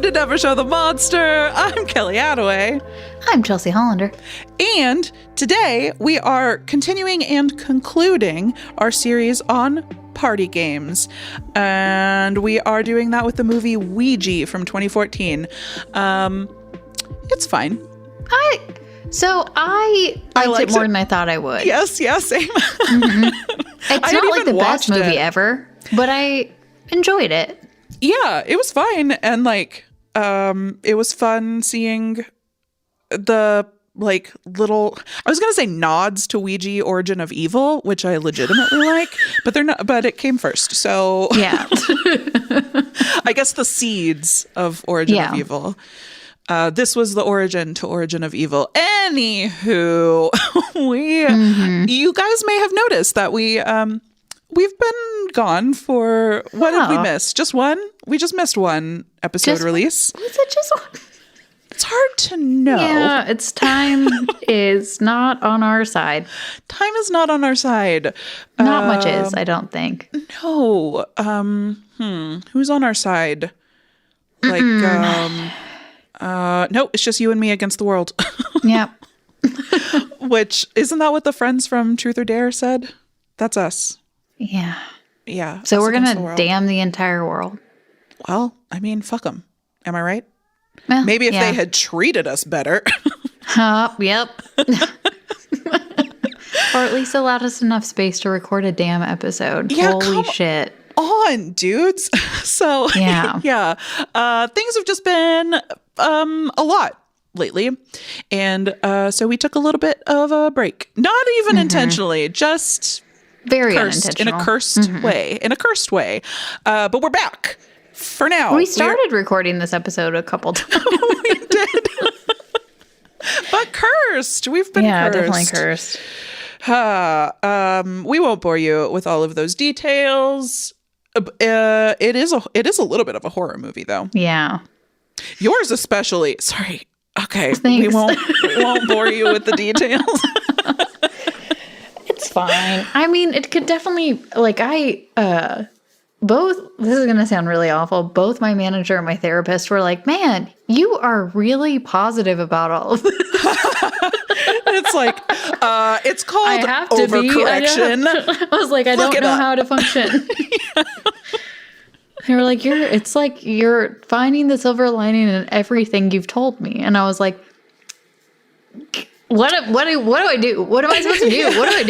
to Never Show the Monster. I'm Kelly Attaway. I'm Chelsea Hollander. And today we are continuing and concluding our series on party games. And we are doing that with the movie Ouija from 2014. It's fine. I liked it more than I thought I would. Yes, same. Mm-hmm. It's not like the best movie ever, but I enjoyed it. Yeah, it was fine. And it was fun seeing the little, I was going to say nods to Ouija Origin of Evil, which I legitimately like, but they're not, but it came first. So yeah, I guess the seeds of Origin of Evil. This was the origin to Origin of Evil. Anywho, you guys may have noticed that we've been gone for, what did we miss? Just one? We just missed one episode release. Was it just one? It's hard to know. Yeah, it's time is not on our side. Time is not on our side. Not much is, I don't think. No. Who's on our side? No, it's just you and me against the world. Yep. Which, isn't that what the friends from Truth or Dare said? That's us. Yeah. Yeah. So we're going to damn the entire world. Well, I mean, fuck them. Am I right? Well, maybe if they had treated us better. Yep. Or at least allowed us enough space to record a damn episode. Yeah, holy shit. On, dudes. So, yeah. Things have just been a lot lately. And so we took a little bit of a break. Not even intentionally, just very cursed, unintentional. In a cursed way. But we're back for now. We started recording this episode a couple times. We did. But cursed. We've been cursed. Definitely cursed. We won't bore you with all of those details. It is a little bit of a horror movie, though. Yeah. Yours especially. Sorry. Okay. Thanks. We won't bore you with the details. It's fine. I mean, it could definitely, both, this is going to sound really awful, both my manager and my therapist were like, man, you are really positive about all of this. It's it's called overcorrection. I was like, I don't know how to function. They were like, you're finding the silver lining in everything you've told me. And I was like, what do I do? What am I supposed to do? What do I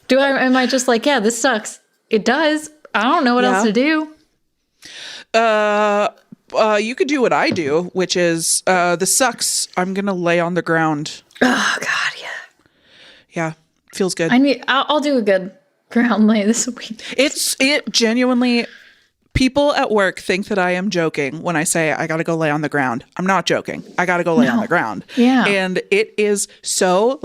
do? Am I just like, yeah, this sucks. It does. I don't know what else to do. You could do what I do, which is, this sucks. I'm going to lay on the ground. Oh God. Yeah. Yeah. Feels good. I'll do a good ground lay this week. It genuinely, people at work think that I am joking when I say I got to go lay on the ground. I'm not joking. I got to go lay on the ground. Yeah. And it is so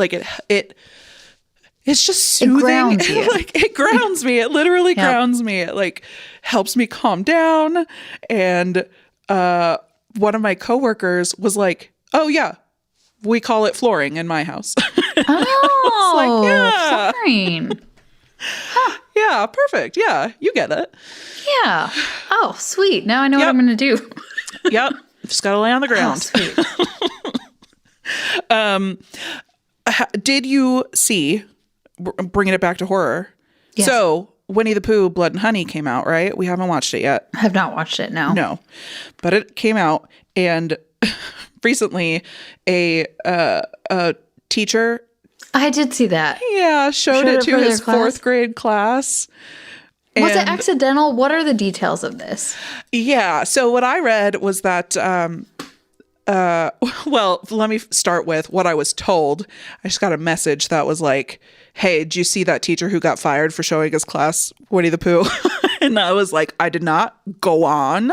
it's just soothing. It grounds you. It grounds me. It literally grounds me. It helps me calm down. And one of my coworkers was like, "Oh yeah, we call it flooring in my house." Oh, fine. Huh. Yeah, perfect. Yeah, you get it. Yeah. Oh, sweet. Now I know what I'm going to do. Yep. Just got to lay on the ground. Oh, sweet. Did you see, bringing it back to horror? Yes. So, Winnie the Pooh, Blood and Honey came out, right? We haven't watched it yet. I have not watched it, no. No. But it came out, and recently a teacher... I did see that. Yeah, showed it to his fourth grade class. Was it accidental? What are the details of this? Yeah, so what I read was that... well, let me start with what I was told. I just got a message that was like, "Hey, did you see that teacher who got fired for showing his class Winnie the Pooh?" And I was like, "I did not." Go on.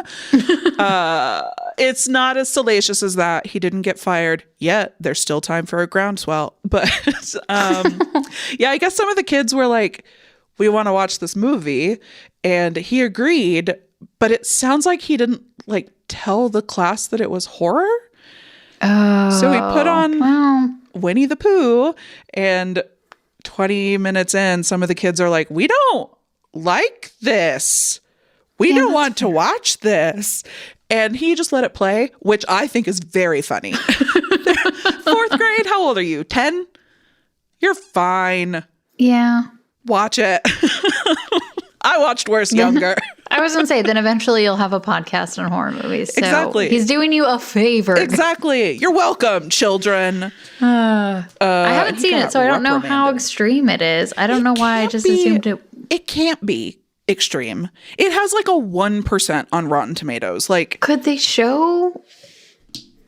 It's not as salacious as that. He didn't get fired yet. There's still time for a groundswell. But yeah, I guess some of the kids were like, "We want to watch this movie." And he agreed, but it sounds like he didn't tell the class that it was horror. So we put on Winnie the Pooh, and 20 minutes in, some of the kids are like, "We don't like this. We don't want to watch this. And he just let it play, which I think is very funny. 4th grade? How old are you? 10? You're fine. Yeah. Watch it. I watched worse younger. I was going to say, then eventually you'll have a podcast on horror movies. So exactly. He's doing you a favor. Exactly. You're welcome, children. I haven't seen it, so I don't know how extreme it is. I don't know why I just assumed it. It can't be extreme. It has like a 1% on Rotten Tomatoes. Like, could they show?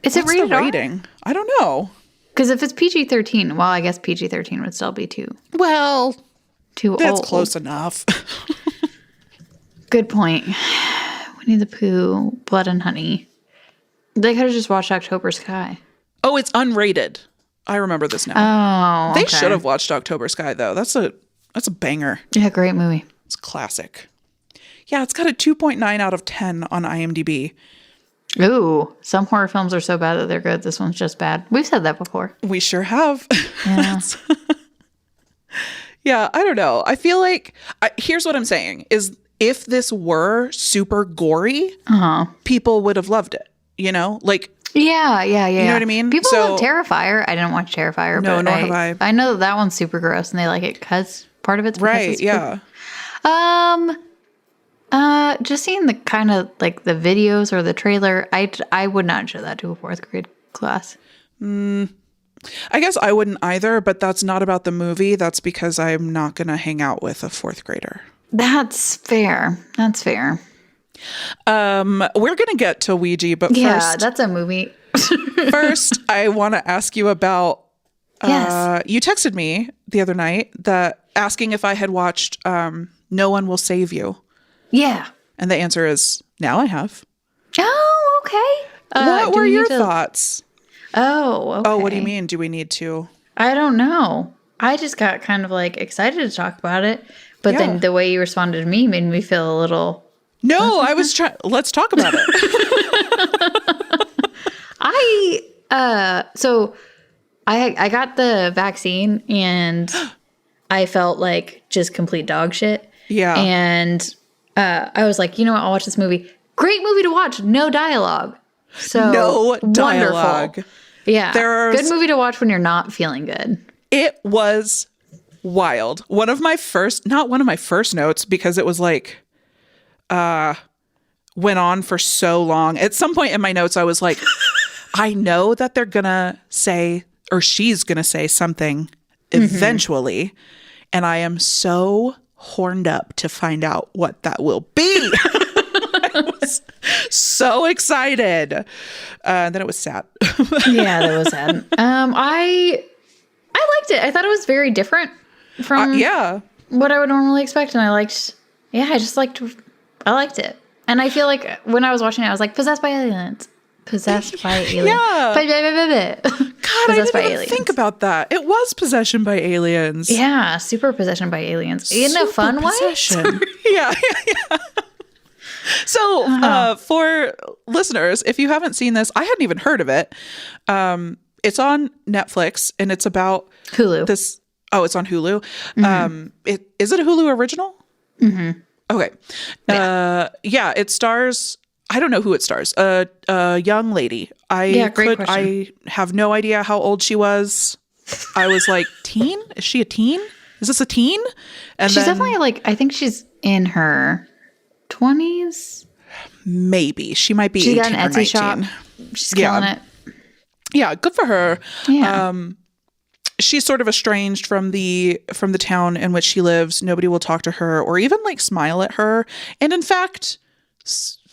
Is it rated rating? I don't know. Because if it's PG-13, well, I guess PG-13 would still be too old. That's close enough. Good point. Winnie the Pooh, Blood and Honey. They could have just watched October Sky. Oh, it's unrated. I remember this now. Oh, okay. They should have watched October Sky though. That's a banger. Yeah, great movie. It's classic. Yeah, it's got a 2.9 out of 10 on IMDb. Ooh, some horror films are so bad that they're good. This one's just bad. We've said that before. We sure have. Yeah. Yeah, I don't know. I feel like, here's what I'm saying, is if this were super gory, people would have loved it, you know? Like, yeah. You know what I mean? People love Terrifier. I didn't watch Terrifier, no, but nor have I. I know that one's super gross, and they like it because part of it's because right, it's yeah. Just seeing the kind of like the videos or the trailer, I would not show that to a 4th grade class. I guess I wouldn't either, but that's not about the movie. That's because I'm not going to hang out with a 4th grader. That's fair. We're going to get to Ouija, but first, that's a movie. First, I want to ask you about, yes. You texted me the other night asking if I had watched No One Will Save You. Yeah. And the answer is, now I have. Oh, okay. What were your thoughts? Oh, okay. Oh, what do you mean? Do we need to? I don't know. I just got kind of like excited to talk about it. But then the way you responded to me made me feel a little... No, I was trying... Let's talk about it. So I got the vaccine and I felt like just complete dog shit. Yeah. And I was like, you know what? I'll watch this movie. Great movie to watch. No dialogue. So no dialogue. Wonderful. Yeah. Good movie to watch when you're not feeling good. It was wild. Not one of my first notes, because it was like, went on for so long. At some point in my notes, I was like, I know that they're going to say, or she's going to say something eventually. And I am so horned up to find out what that will be. I was so excited. Then it was sad. Yeah, that was sad. I liked it. I thought it was very different from what I would normally expect. And I liked it. And I feel like when I was watching it, I was like, possessed by aliens. Possessed by aliens. Yeah. God, I didn't even think about that. It was possession by aliens. Yeah, super possession by aliens. In a fun way? Yeah. So for listeners, if you haven't seen this, I hadn't even heard of it. It's on Netflix, and it's about Hulu. It's on Hulu. Is it a Hulu original? Mm-hmm. Okay. It stars... I don't know who it stars. A young lady. Great question. I have no idea how old she was. I was like, teen? Is she a teen? Is this a teen? And she's definitely like, I think she's in her 20s. Maybe. She might be 18 got an Etsy 19. shop. She's killing it. Yeah, good for her. Yeah. She's sort of estranged from the town in which she lives. Nobody will talk to her or even like smile at her. And in fact,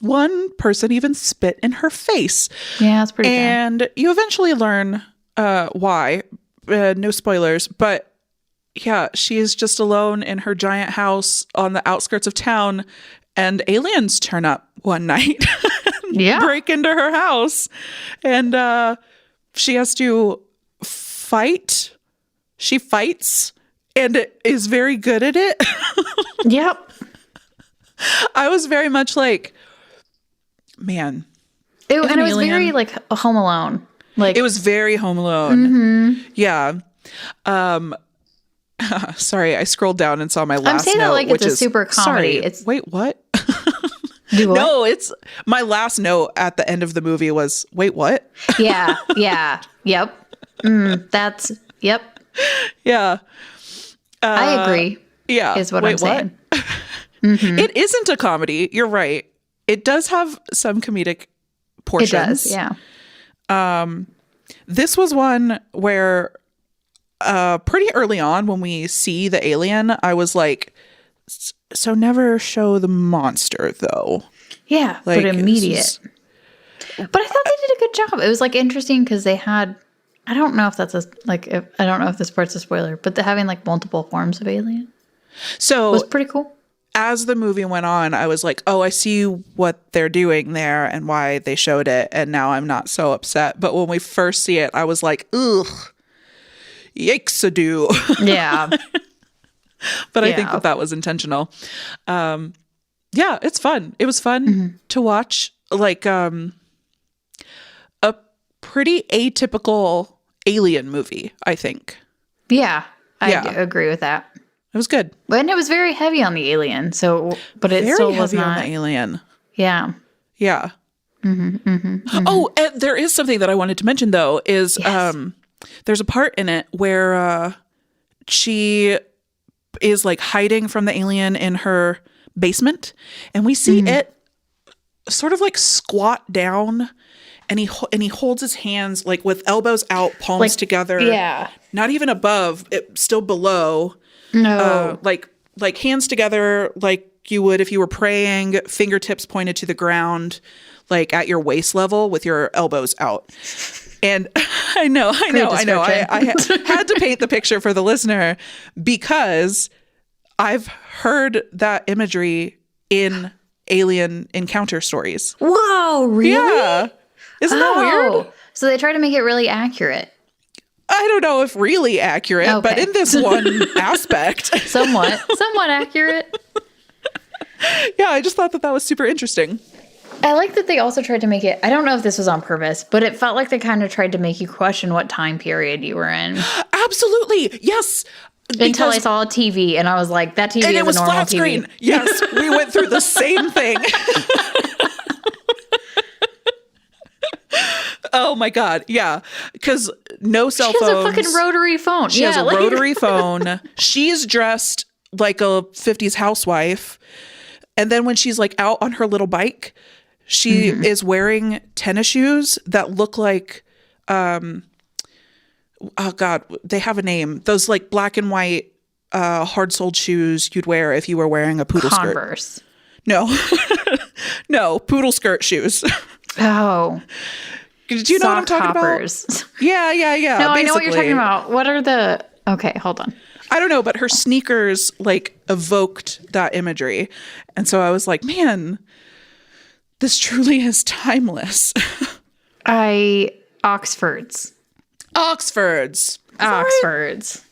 one person even spit in her face. Yeah, that's pretty bad. And you eventually learn why. No spoilers, but yeah, she is just alone in her giant house on the outskirts of town, and aliens turn up one night. Break into her house, and she has to fight. She fights and is very good at it. Yep. I was very much like, man. And it was very like a Home Alone. Like it was very Home Alone. Mm-hmm. Yeah. Sorry, I scrolled down and saw my last note. I'm saying that like it's a super comedy. Wait, what? Do what? No, it's my last note at the end of the movie was, wait, what? Yeah. Yep. Yep. Yeah. I agree. Yeah. Is what I'm saying. It isn't a comedy. You're right. It does have some comedic portions. It does, yeah. This was one where pretty early on when we see the alien, I was like, so never show the monster though. Yeah, like, but immediate. But I thought they did a good job. It was like interesting because they had, I don't know if that's I don't know if this part's a spoiler, but having like multiple forms of alien. So was pretty cool. As the movie went on, I was like, oh, I see what they're doing there and why they showed it. And now I'm not so upset. But when we first see it, I was like, ugh, yikes-a-doo. Yeah. But I think that was intentional. Yeah, it's fun. It was fun to watch. Like a pretty atypical alien movie, I think. Yeah, I agree with that. It was good. And it was very heavy on the alien, but it still was not. On the alien. Yeah. Yeah. Oh, and there is something that I wanted to mention, though, is there's a part in it where she is like hiding from the alien in her basement, and we see it sort of like squat down, and he holds his hands like with elbows out, palms together. Yeah. Not even above, still below. No. Like hands together, like you would if you were praying, fingertips pointed to the ground, like at your waist level with your elbows out. And I know. I had to paint the picture for the listener because I've heard that imagery in alien encounter stories. Whoa, really? Yeah. Isn't that weird? So they try to make it really accurate. I don't know if really accurate, but in this one aspect. Somewhat accurate. Yeah, I just thought that was super interesting. I like that they also tried to make it, I don't know if this was on purpose, but it felt like they kind of tried to make you question what time period you were in. Absolutely. Yes. Until I saw a TV and I was like, that TV is a normal flat TV. Screen. Yes, we went through the same thing. Oh my God. Yeah. Because no cell phones. She has a fucking rotary phone. She has a rotary phone. She's dressed like a 50s housewife. And then when she's like out on her little bike, she is wearing tennis shoes that look like, oh God, they have a name. Those like black and white hard-soled shoes you'd wear if you were wearing a poodle skirt. Converse. No. No, poodle skirt shoes. Oh. Do you know what I'm talking hoppers. about? Yeah. No, basically. I know what you're talking about. What are the... Okay, hold on. I don't know, but her sneakers like evoked that imagery. And so I was like, man, this truly is timeless. Oxfords. Right?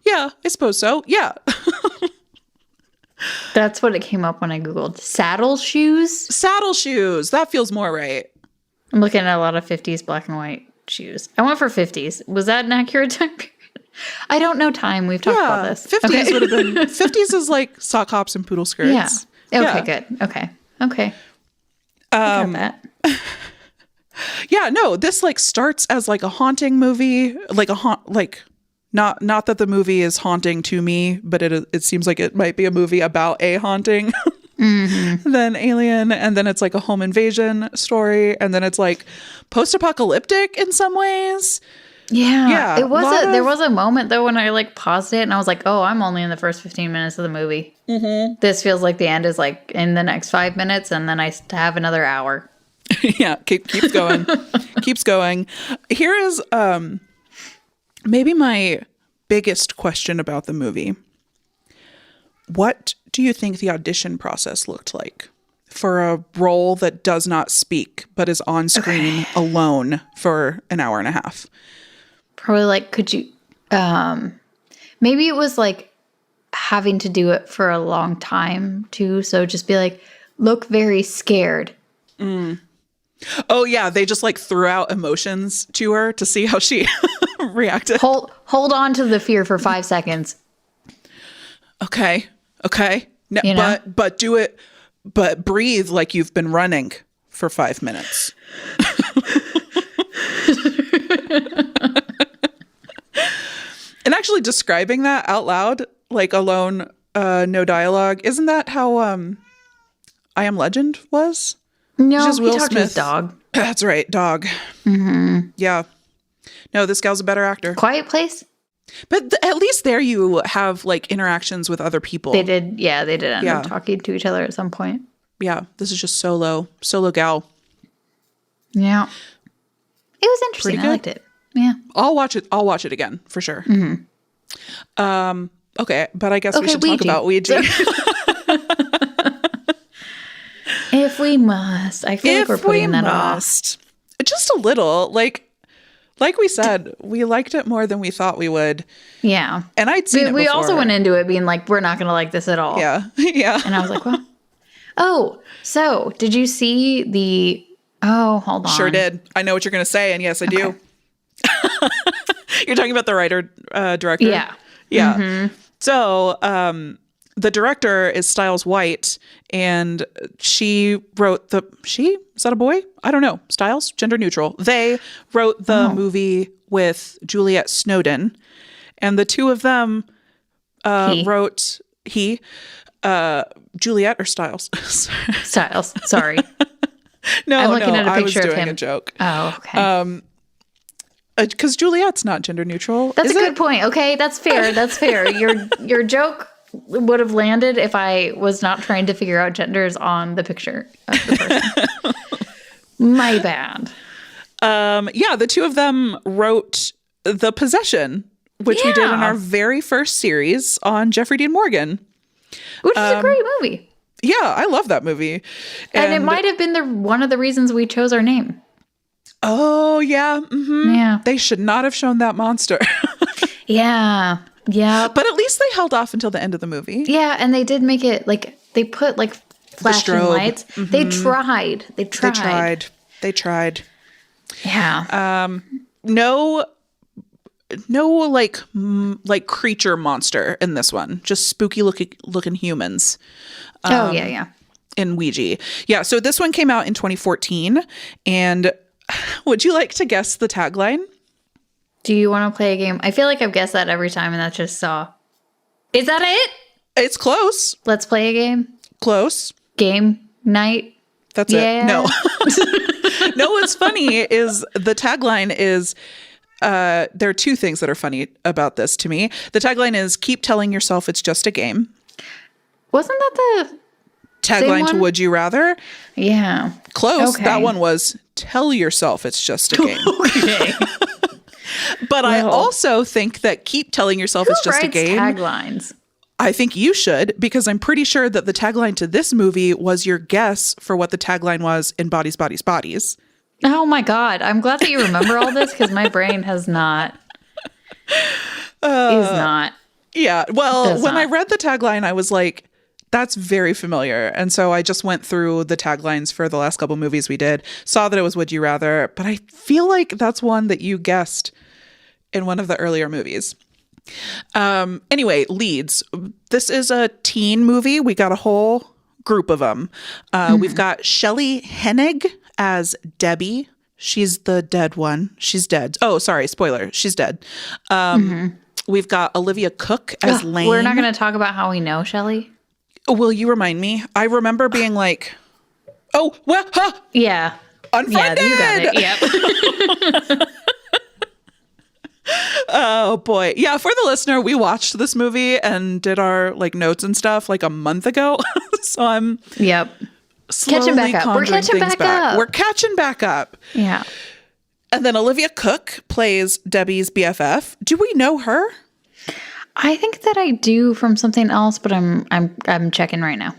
Yeah, I suppose so. Yeah. That's what it came up when I Googled. Saddle shoes? Saddle shoes. That feels more right. I'm looking at a lot of 50s black and white shoes. I went for 50s. Was that an accurate time period? I don't know time. We've talked about this. 50s would have been... 50s is like sock hops and poodle skirts. Yeah. Okay, good. Okay. Got that. Yeah, no, this like starts as like a haunting movie, like not that the movie is haunting to me, but it seems like it might be a movie about a haunting. Then Alien, and then it's like a home invasion story, and then it's like post-apocalyptic in some ways. Yeah. It was there was a moment though when I like paused it and I was like, oh, I'm only in the first 15 minutes of the movie. This feels like the end is like in the next 5 minutes, and then I have another hour. Yeah, keeps going. Keeps going. Here is maybe my biggest question about the movie. What do you think the audition process looked like for a role that does not speak but is on screen alone for an hour and a half? Probably like, could you maybe it was like having to do it for a long time too, so just be like, look very scared. Oh yeah, they just like threw out emotions to her to see how she reacted. Hold on to the fear for 5 seconds. Okay. No, you know? but do it but breathe like you've been running for 5 minutes. And actually describing that out loud, like alone, no dialogue, isn't that how I Am Legend was? No, he talked to his dog. That's right, dog. Mm-hmm. Yeah. No, this gal's a better actor. Quiet Place? But at least there you have like interactions with other people. They did end up talking to each other at some point. Yeah, this is just solo gal. Yeah. It was interesting. I liked it. Yeah. I'll watch it again for sure. Mm-hmm. Okay, but I guess we should talk about Ouija. If we must. I feel like we're putting that off. Just a little. Like we said, we liked it more than we thought we would. Yeah. And I'd seen it before. We also went into it being like, we're not going to like this at all. Yeah. Yeah. And I was like, well. Oh, so did you see the... Oh, hold on. Sure did. I know what you're going to say, and yes, I do. You're talking about the writer, director? Yeah. Yeah. Mm-hmm. So, the director is Styles White, and she wrote is that a boy? I don't know. Styles? Gender neutral. They wrote the movie with Juliet Snowden, and the two of them wrote Juliet or Styles? Styles. Sorry. No, I'm looking at a I was picture of doing him. a joke. Oh, okay. Because Juliet's not gender neutral. That's a good point. Okay, that's fair. That's fair. Your joke would have landed if I was not trying to figure out genders on the picture of the person. My bad. Yeah, the two of them wrote The Possession, which we did in our very first series on Jeffrey Dean Morgan. Which is a great movie. Yeah, I love that movie. And it might have been one of the reasons we chose our name. Oh, yeah. Mm-hmm. Yeah. They should not have shown that monster. Yeah. Yeah. But at least they held off until the end of the movie. Yeah, and they did make it, like, they put, like, flashing lights. Mm-hmm. They tried. They tried. Yeah. No, like creature monster in this one. Just spooky looking humans. Yeah. In Ouija. Yeah, so this one came out in 2014. And would you like to guess the tagline? Do you want to play a game? I feel like I've guessed that every time, and that's just Saw. Is that it? It's close. Let's play a game. Close. Game night. That's it. No. No, what's funny is the tagline is, there are two things that are funny about this to me. The tagline is, keep telling yourself it's just a game. Wasn't that the tagline to Would You Rather? Yeah. Close. Okay. That one was, tell yourself it's just a game. Okay. But I also think that keep telling yourself it's just a game. Taglines? I think you should, because I'm pretty sure that the tagline to this movie was your guess for what the tagline was in Bodies, Bodies, Bodies. Oh my God. I'm glad that you remember all this, because my brain is not. Yeah. Well, when I read the tagline, I was like, that's very familiar. And so I just went through the taglines for the last couple movies we did, saw that it was Would You Rather, but I feel like that's one that you guessed in one of the earlier movies. Anyway, leads. This is a teen movie. We got a whole group of them. We've got Shelley Hennig as Debbie. She's the dead one. She's dead. Oh, sorry. Spoiler. She's dead. We've got Olivia Cook as Lane. We're not going to talk about how we know Shelley. Will you remind me? I remember being like, oh, well, huh. Yeah. Unfriended. Yeah, you got it. Yep. Oh boy. Yeah, for the listener, we watched this movie and did our like notes and stuff like a month ago. So I'm catching back up. We're catching back up. We're catching back up. Yeah. And then Olivia Cook plays Debbie's BFF. Do we know her? I think that I do from something else, but I'm checking right now.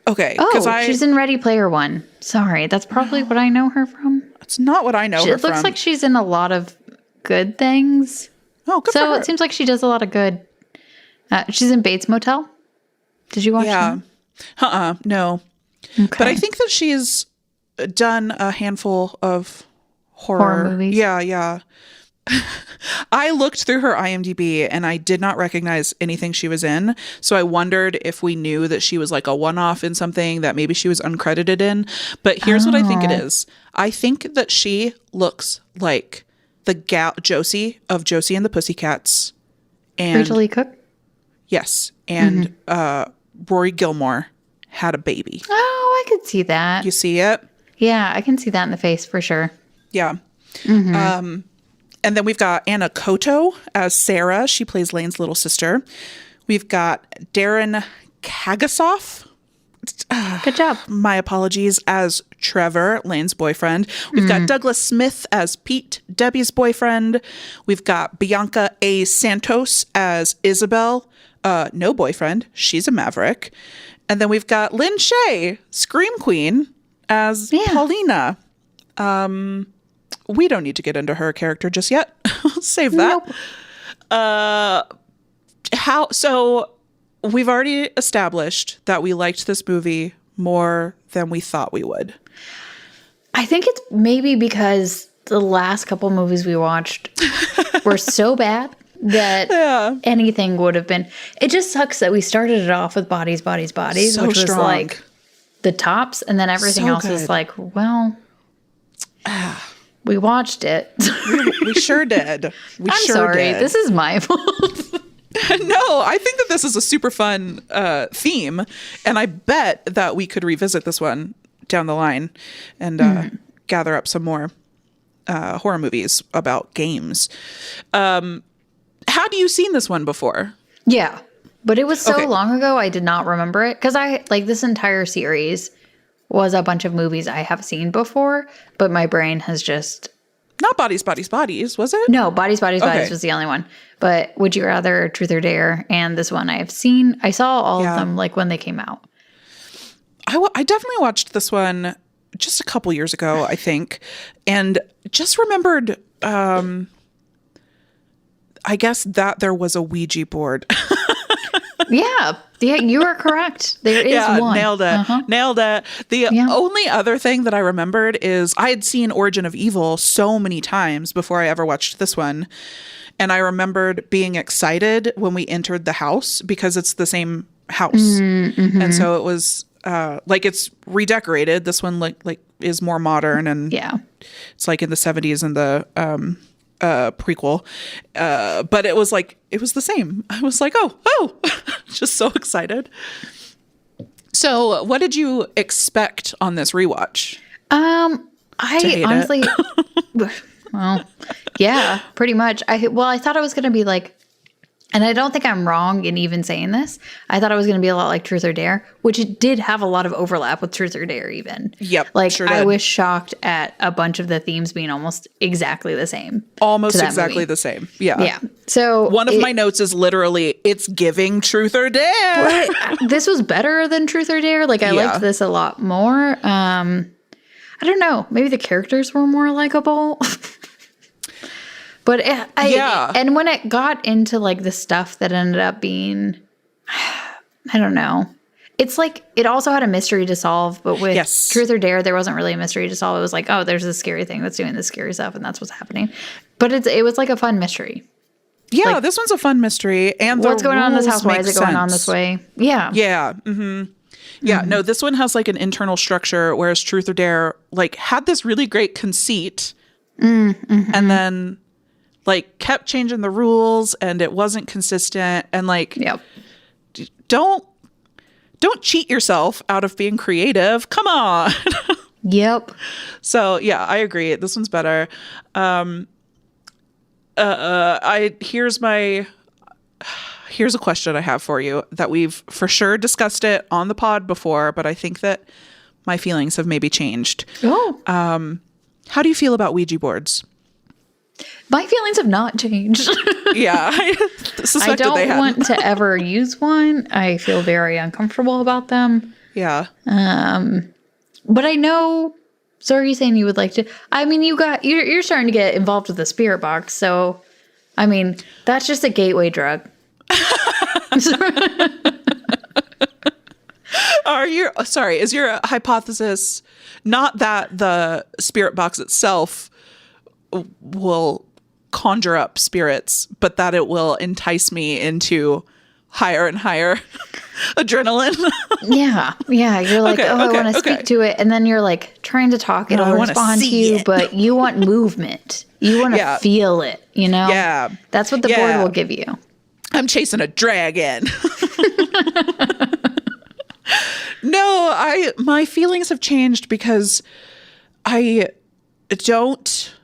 Okay. Oh, she's in Ready Player One. Sorry, that's probably what I know her from. It's not what I know her from. It looks like she's in a lot of good things. Oh, good for her. So it seems like she does a lot of good. She's in Bates Motel. Did you watch that? No. Okay. But I think that she's done a handful of horror movies. Yeah. I looked through her IMDb and I did not recognize anything she was in. So I wondered if we knew that she was like a one-off in something that maybe she was uncredited in. But here's what I think it is. I think that she looks like the gal Josie of Josie and the Pussycats. And Rachel E. Cook? Yes. And Rory Gilmore had a baby. Oh, I could see that. You see it? Yeah, I can see that in the face for sure. Yeah. And then we've got Anna Koto as Sarah. She plays Lane's little sister. We've got Darren Kagasoff. Good job. My apologies, as Trevor, Lane's boyfriend. We've got Douglas Smith as Pete, Debbie's boyfriend. We've got Bianca A. Santos as Isabel. No boyfriend. She's a maverick. And then we've got Lynn Shay, Scream Queen, as Paulina. We don't need to get into her character just yet. Save that. Nope. So we've already established that we liked this movie more than we thought we would. I think it's maybe because the last couple movies we watched were so bad that anything would have been. It just sucks that we started it off with Bodies, so which was like the tops, and then everything else is like, well, we watched it. We sure did. I'm sorry. This is my fault. No, I think that this is a super fun theme, and I bet that we could revisit this one down the line and gather up some more horror movies about games. Had you seen this one before? Yeah, but it was so long ago I did not remember it, because I like this entire series was a bunch of movies I have seen before, but my brain has just... Not Bodies, was it? No, Bodies was the only one. But Would You Rather, Truth or Dare, and this one I've seen. I saw all of them like when they came out. I definitely watched this one just a couple years ago, I think, and just remembered, I guess that there was a Ouija board. Yeah, you are correct. There is one. Nailed it. The only other thing that I remembered is I had seen Origin of Evil so many times before I ever watched this one. And I remembered being excited when we entered the house because it's the same house. And so it was like it's redecorated. This one like is more modern, and it's like in the 70s in the prequel. But it was the same. I was like, oh, just so excited. So what did you expect on this rewatch? I honestly, well, yeah, pretty much. I thought it was going to be like, and I don't think I'm wrong in even saying this, I thought it was going to be a lot like Truth or Dare, which it did have a lot of overlap with Truth or Dare even. Yep, like sure did. I was shocked at a bunch of the themes being almost exactly the same. Almost exactly the same. Yeah. Yeah. So one of my notes is literally, it's giving Truth or Dare. This was better than Truth or Dare. Like I liked this a lot more. I don't know. Maybe the characters were more likable. But and when it got into like the stuff that ended up being, I don't know. It's like it also had a mystery to solve, but with Truth or Dare, there wasn't really a mystery to solve. It was like, oh, there's this scary thing that's doing this scary stuff, and that's what's happening. But it was like a fun mystery. Yeah, like, this one's a fun mystery. And what's going on in this house? Why is it going on this way? Yeah. Yeah. Mm-hmm. Yeah. No, this one has like an internal structure, whereas Truth or Dare like had this really great conceit, and then like kept changing the rules, and it wasn't consistent, and like don't cheat yourself out of being creative. Come on. Yep. So yeah, I agree. This one's better. Here's a question I have for you that we've for sure discussed it on the pod before, but I think that my feelings have maybe changed. Oh. How do you feel about Ouija boards? My feelings have not changed. Yeah. I don't want to ever use one. I feel very uncomfortable about them. Yeah. But I know, so are you saying you would like to, I mean, you're starting to get involved with the spirit box. So, I mean, that's just a gateway drug. Is your hypothesis not that the spirit box itself will conjure up spirits, but that it will entice me into higher and higher adrenaline. Yeah. You're like, I want to speak to it. And then you're like trying to talk. It'll respond to you, but you want movement. You want to feel it, you know? Yeah. That's what the board will give you. I'm chasing a dragon. No, my feelings have changed because I don't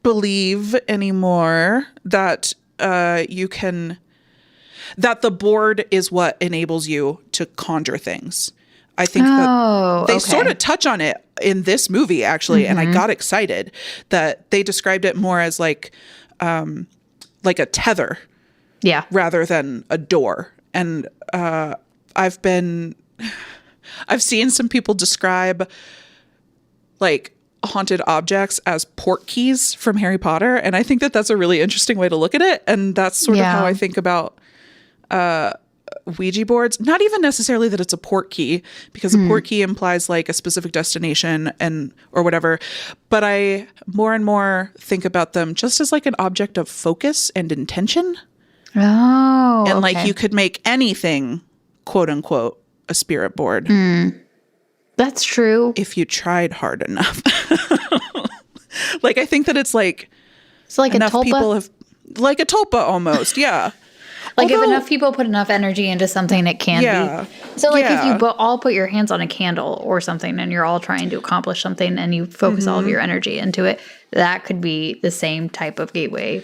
believe anymore that that the board is what enables you to conjure things. I think that they sort of touch on it in this movie, actually, and I got excited that they described it more as like a tether, rather than a door. And I've seen some people describe like haunted objects as port keys from Harry Potter, and I think that that's a really interesting way to look at it. And that's sort of how I think about Ouija boards. Not even necessarily that it's a port key, because a port key implies like a specific destination or whatever, but I more and more think about them just as like an object of focus and intention. And like you could make anything, quote unquote, a spirit board. That's true. If you tried hard enough. Like, I think that it's like a tulpa? People have, like a tulpa almost. Yeah. Like if enough people put enough energy into something, it can be. So like if you all put your hands on a candle or something and you're all trying to accomplish something and you focus all of your energy into it, that could be the same type of gateway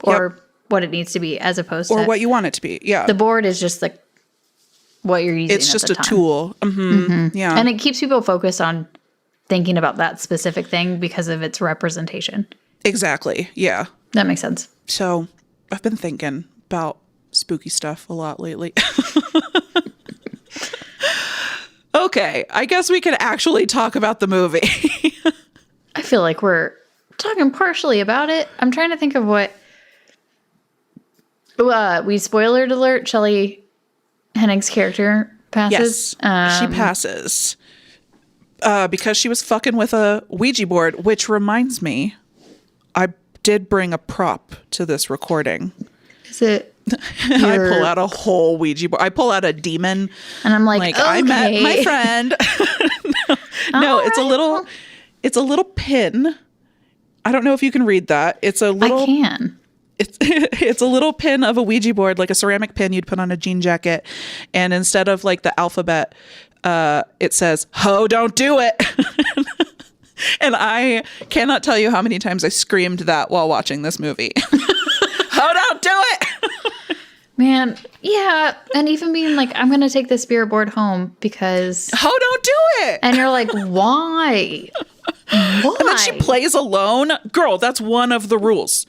or what it needs to be, as opposed to what you want it to be. Yeah. The board is just like what you're using. It's just a tool. Yeah. And it keeps people focused on thinking about that specific thing because of its representation. Exactly. Yeah. That makes sense. So I've been thinking about spooky stuff a lot lately. Okay, I guess we could actually talk about the movie. I feel like we're talking partially about it. I'm trying to think of what we spoiler alert. Shelley Hennig's character passes. Yes, she passes because she was fucking with a Ouija board. Which reminds me, I did bring a prop to this recording. Is it? I pull out a whole Ouija board. I pull out a demon, and I'm like, okay. I met my friend. No, it's a little pin. I don't know if you can read that. It's a little. I can. It's a little pin of a Ouija board, like a ceramic pin you'd put on a jean jacket, and instead of like the alphabet, it says "Ho, don't do it." And I cannot tell you how many times I screamed that while watching this movie. Ho, don't do it. Man, yeah. And even being like, I'm going to take the spirit board home because... Ho, don't do it! And you're like, why? Why? And then she plays alone. Girl, that's one of the rules.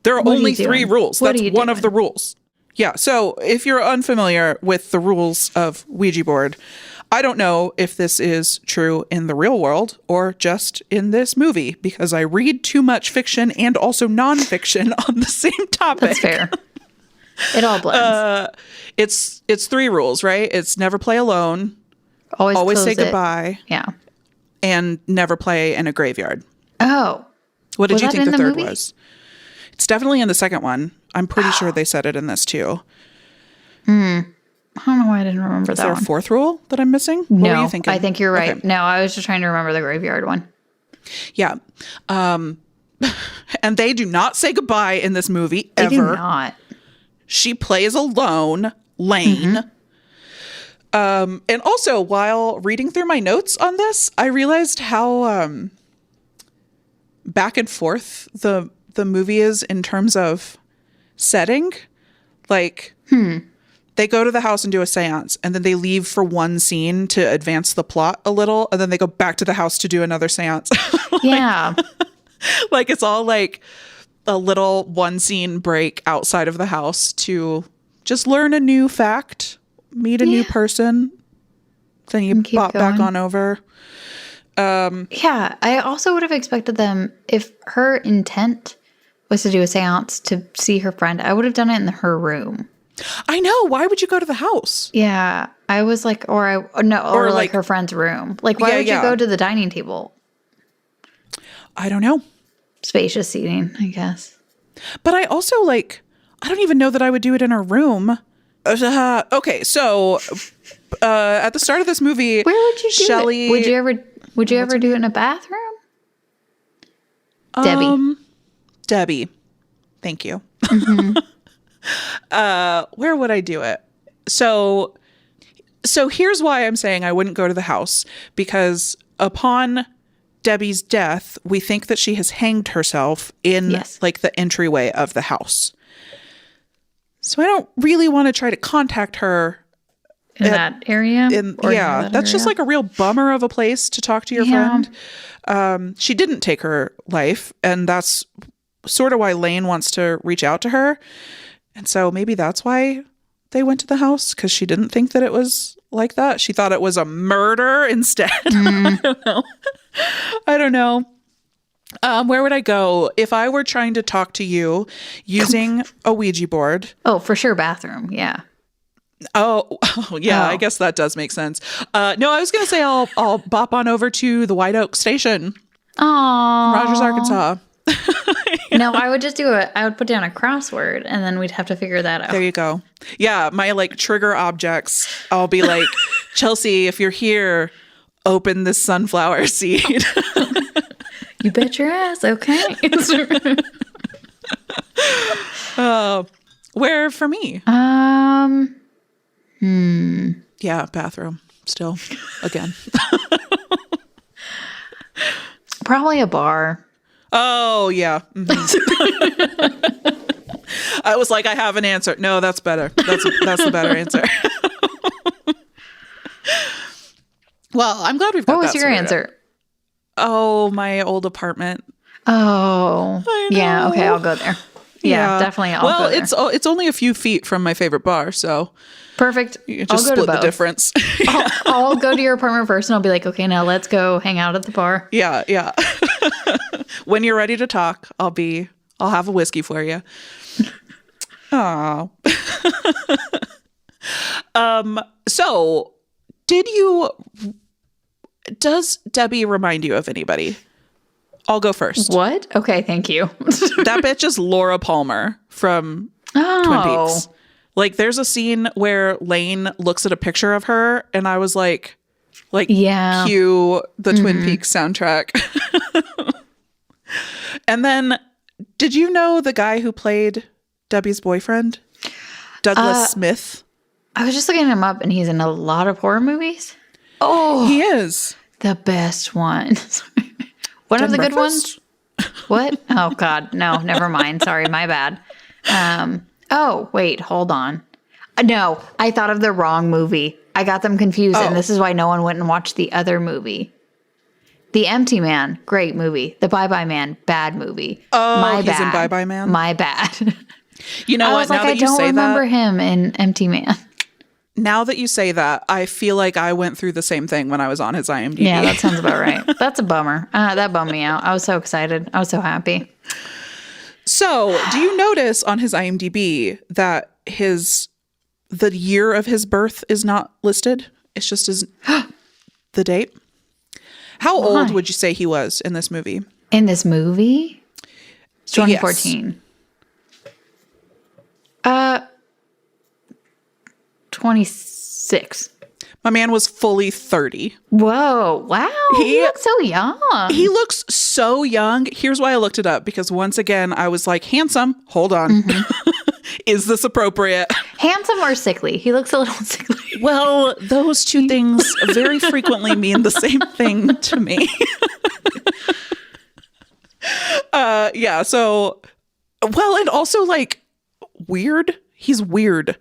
There are only 3 rules. That's one of the rules. Yeah, so if you're unfamiliar with the rules of Ouija board, I don't know if this is true in the real world or just in this movie, because I read too much fiction and also nonfiction on the same topic. That's fair. It all blends. It's 3 rules, right? It's never play alone. Always say goodbye. Yeah. And never play in a graveyard. Oh. What did you think the third was? It's definitely in the second one. I'm pretty sure they said it in this too. I don't know why I didn't remember that. Is there a 4th rule that I'm missing? No, what were you thinking? I think you're right. Okay. No, I was just trying to remember the graveyard one. Yeah. And they do not say goodbye in this movie ever. They do not. She plays alone, Lane. And also, while reading through my notes on this, I realized how back and forth the movie is in terms of setting. Like, they go to the house and do a seance, and then they leave for one scene to advance the plot a little, and then they go back to the house to do another seance. Yeah. Like, it's all like a little one scene break outside of the house to just learn a new fact, meet a new person, then you pop back on over. Yeah, I also would have expected them, if her intent was to do a seance to see her friend, I would have done it in her room. I know. Why would you go to the house? Yeah, I was like, or like her friend's room. Like, why would you go to the dining table? I don't know. spacious seating, I guess. But I also like, I don't even know that I would do it in her room. Okay, so at the start of this movie, where would you do it? Would you ever do it in a bathroom? Debbie. Thank you. Where would I do it? So here's why I'm saying I wouldn't go to the house, because upon Debbie's death, we think that she has hanged herself in like the entryway of the house. So I don't really want to try to contact her in that area. That's just like a real bummer of a place to talk to your friend. She didn't take her life, and that's sort of why Lane wants to reach out to her. And so maybe that's why they went to the house, because she didn't think that it was like that. She thought it was a murder instead. I don't know. Where would I go if I were trying to talk to you using a Ouija board? Oh, for sure, bathroom. Yeah. I guess that does make sense. No, I was going to say I'll bop on over to the White Oak Station. Oh, Rogers, Arkansas. No, I would just I would put down a crossword, and then we'd have to figure that out. There you go. Yeah, my like trigger objects. I'll be like, Chelsea, if you're here, open this sunflower seed. You bet your ass. Okay. Where for me? Yeah, bathroom. Still, again. Probably a bar. Oh yeah. I was like, I have an answer. No, that's better. That's the better answer. Well, I'm glad we've got that. What was your answer? Oh, my old apartment. Oh, yeah. Okay, I'll go there. Yeah, definitely. I'll go there. It's only a few feet from my favorite bar, so perfect. You just split the difference. I'll go to your apartment first, and I'll be like, okay, now let's go hang out at the bar. Yeah. When you're ready to talk, I'll have a whiskey for you. Oh. So does Debbie remind you of anybody? I'll go first. What? Okay, thank you. That bitch is Laura Palmer from Twin Peaks. Like, there's a scene where Lane looks at a picture of her, and I was like, cue the Twin Peaks soundtrack. And then, did you know the guy who played Debbie's boyfriend? Douglas Smith? I was just looking him up, and he's in a lot of horror movies. Oh, he is. The best one. One of the good ones? What? Oh, God. No, never mind. Sorry, my bad. Oh, wait, hold on. No, I thought of the wrong movie. I got them confused, and this is why no one went and watched the other movie. The Empty Man, great movie. The Bye Bye Man, bad movie. Oh, my he's bad. in Bye Bye Man? My bad. You know what? Now that you say that, I don't remember him in Empty Man. Now that you say that, I feel like I went through the same thing when I was on his IMDb. Yeah, that sounds about right. That's a bummer. That bummed me out. I was so excited. I was so happy. So, do you notice on his IMDb that the year of his birth is not listed? It's just the date. How old would you say he was in this movie? In this movie? 2014. Yes. 26. My man was fully 30. Whoa. Wow. He looks so young. He looks so young. Here's why I looked it up, because once again, I was like, handsome. Hold on. Is this appropriate? Handsome or sickly? He looks a little sickly. Well, those two things very frequently mean the same thing to me. Yeah. So, well, and also like weird. He's weird.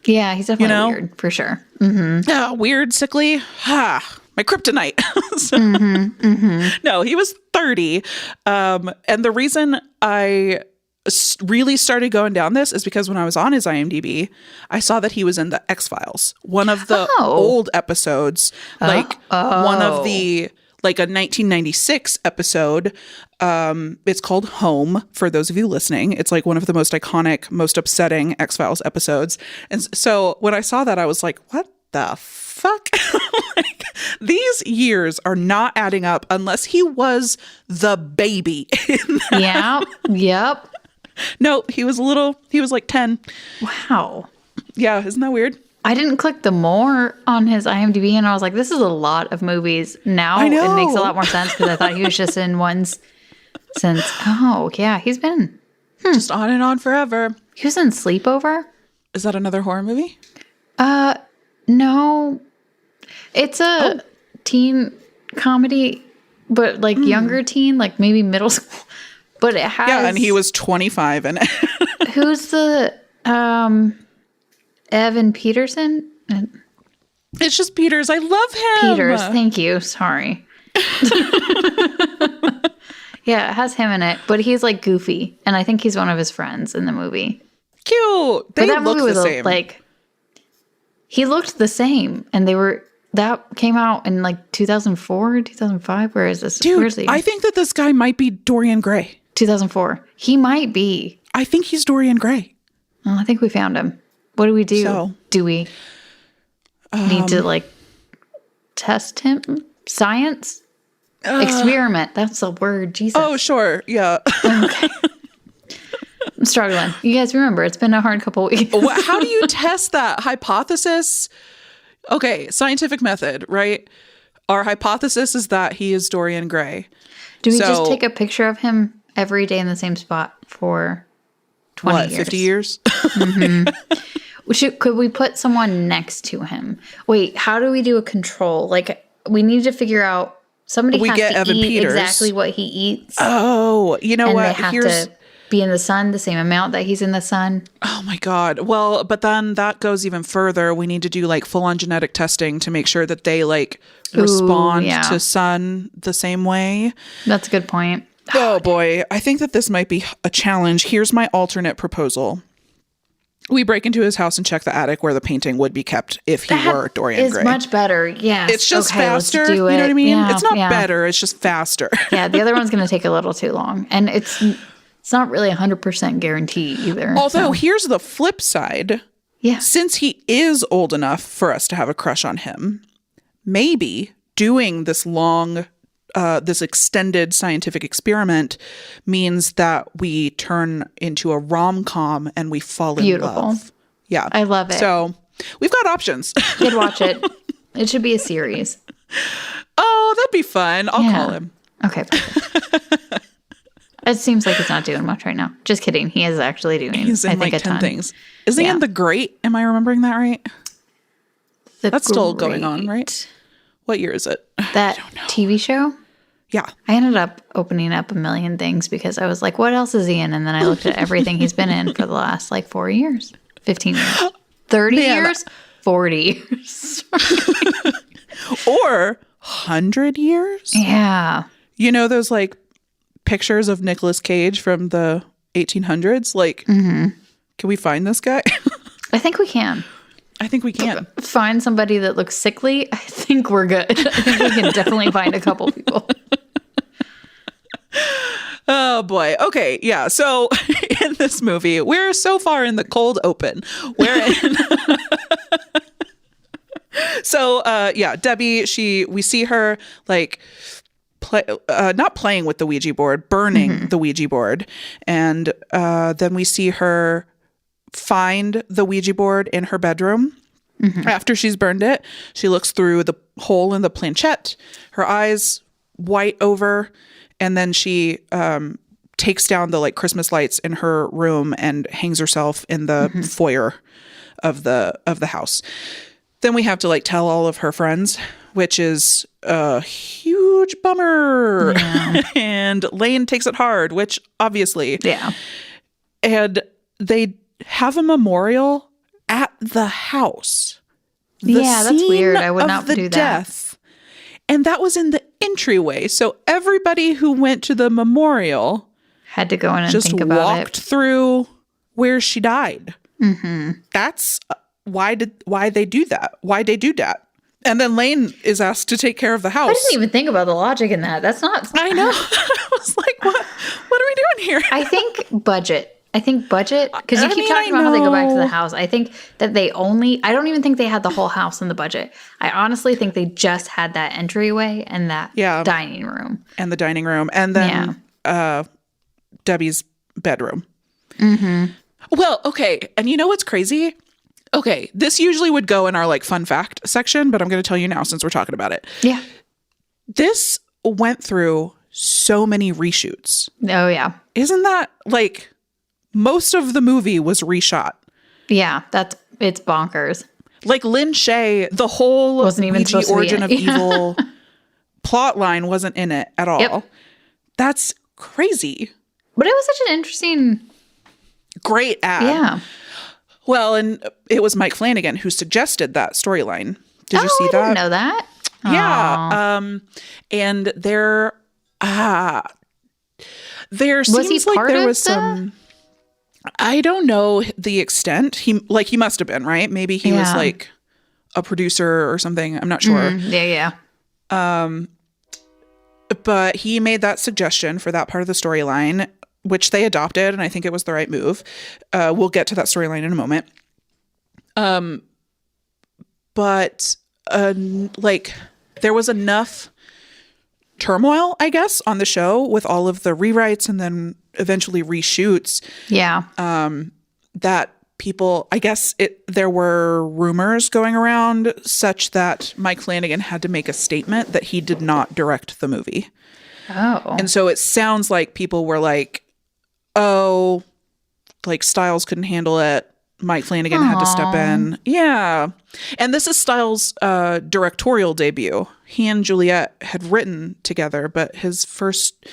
Yeah, he's definitely weird for sure. Weird, sickly. My kryptonite. No, he was 30. And the reason I really started going down this is because when I was on his IMDb, I saw that he was in the X-Files, one of the old episodes, one of the, like a 1996 episode. It's called Home, for those of you listening. It's like one of the most iconic, most upsetting X-Files episodes. And so when I saw that, I was like, what the fuck? Like, These years are not adding up unless he was the baby. Yeah. Yep. No, he was like 10. Wow. Yeah, isn't that weird? I didn't click the more on his IMDb, and I was like, this is a lot of movies. Now it makes a lot more sense because I thought he was just in ones since, he's been just on and on forever. He was in Sleepover. Is that another horror movie? No. It's a teen comedy, but like younger teen, like maybe middle school. But it has... Yeah, and he was 25 in it. Who's the... Evan Peterson? It's just Peters. I love him. Peters. Thank you. Sorry. Yeah, it has him in it, but he's like goofy, and I think he's one of his friends in the movie. Cute. They look the same. He looked the same, and that came out in like 2004, 2005. Where is this? Dude, where's he? I think that this guy might be Dorian Gray. 2004. He might be. I think he's Dorian Gray. Well, I think we found him. What do we do? Do we need to like test him? Science? Experiment. That's a word. Jesus. Oh, sure. Yeah. Okay. I'm struggling. You guys remember, it's been a hard couple weeks. How do you test that hypothesis? Okay, scientific method, right? Our hypothesis is that he is Dorian Gray. Do we just take a picture of him every day in the same spot for 20 years? 50 years? Mm-hmm. Could we put someone next to him? Wait, how do we do a control? Like, we need to figure out somebody has to Evan eat Peters. exactly what he eats. Oh, you know and what? They have to be in the sun the same amount that he's in the sun. Oh my God. Well, but then that goes even further. We need to do like full on genetic testing to make sure that they like respond to sun the same way. That's a good point. Oh boy. I think that this might be a challenge. Here's my alternate proposal. We break into his house and check the attic where the painting would be kept if he were Dorian Gray. It's much better. Yeah. It's just faster. You know what I mean? Yeah, it's not better. It's just faster. Yeah. The other one's going to take a little too long. And it's not really 100% guarantee either. Although here's the flip side. Yeah. Since he is old enough for us to have a crush on him, maybe doing this this extended scientific experiment means that we turn into a rom-com and we fall in love. Yeah. I love it. So we've got options. You'd watch it. It should be a series. Oh, that'd be fun. I'll call him. Okay. It seems like he's not doing much right now. Just kidding. He is actually doing, he's in I think, like 10 things. Is he in The Great? Am I remembering that right? That's still going on, right? What year is it? That TV show? Yeah. I ended up opening up a million things because I was like, what else is he in? And then I looked at everything he's been in for the last like 4 years, 15 years, 30 years, 40 years. Or 100 years? Yeah. You know those like pictures of Nicolas Cage from the 1800s? Like, can we find this guy? I think we can. I think we can. Find somebody that looks sickly. I think we're good. I think we can definitely find a couple people. Oh boy. Okay. Yeah. So in this movie, we're so far in the cold open. We're in. So Debbie, we see her like not playing with the Ouija board, burning the Ouija board. And then we see her find the Ouija board in her bedroom. After she's burned it, she looks through the hole in the planchette, her eyes white over, and then she takes down the like Christmas lights in her room and hangs herself in the foyer of the house. Then we have to like tell all of her friends, which is a huge bummer. Yeah. And Lane takes it hard, which obviously. Yeah. And they have a memorial at the house. That's weird. I would not do that. Death. And that was in the entryway. So everybody who went to the memorial had to go in and just think about it. Walked through where she died. That's why they do that. Why they do that. And then Lane is asked to take care of the house. I didn't even think about the logic in that. That's not. I know. I was like, what are we doing here? I think budget. I think budget, because you keep talking about how they go back to the house. I think that I don't even think they had the whole house in the budget. I honestly think they just had that entryway and that dining room. And the dining room. And then Debbie's bedroom. Mm-hmm. Well, okay. And you know what's crazy? Okay. This usually would go in our like fun fact section, but I'm going to tell you now since we're talking about it. Yeah. This went through so many reshoots. Oh, yeah. Isn't that like most of the movie was reshot? Yeah. It's bonkers. Like Lin Shaye, the whole wasn't even Ouija origin of evil plot line wasn't in it at all. Yep. That's crazy. But it was such an interesting... Great ad. Yeah. Well, and it was Mike Flanagan who suggested that storyline. Did you see that? I didn't know that. Yeah. And there seems like there was some... I don't know the extent. He must have been, right? Maybe he was like a producer or something. I'm not sure. Yeah. But he made that suggestion for that part of the storyline, which they adopted, and I think it was the right move. We'll get to that storyline in a moment. But there was enough turmoil, I guess, on the show with all of the rewrites and then eventually reshoots. Yeah. That people, I guess there were rumors going around such that Mike Flanagan had to make a statement that he did not direct the movie. Oh. And so it sounds like people were like, oh, like Stiles couldn't handle it. Mike Flanagan had to step in. Yeah. And this is Stiles' directorial debut. He and Juliet had written together, but his first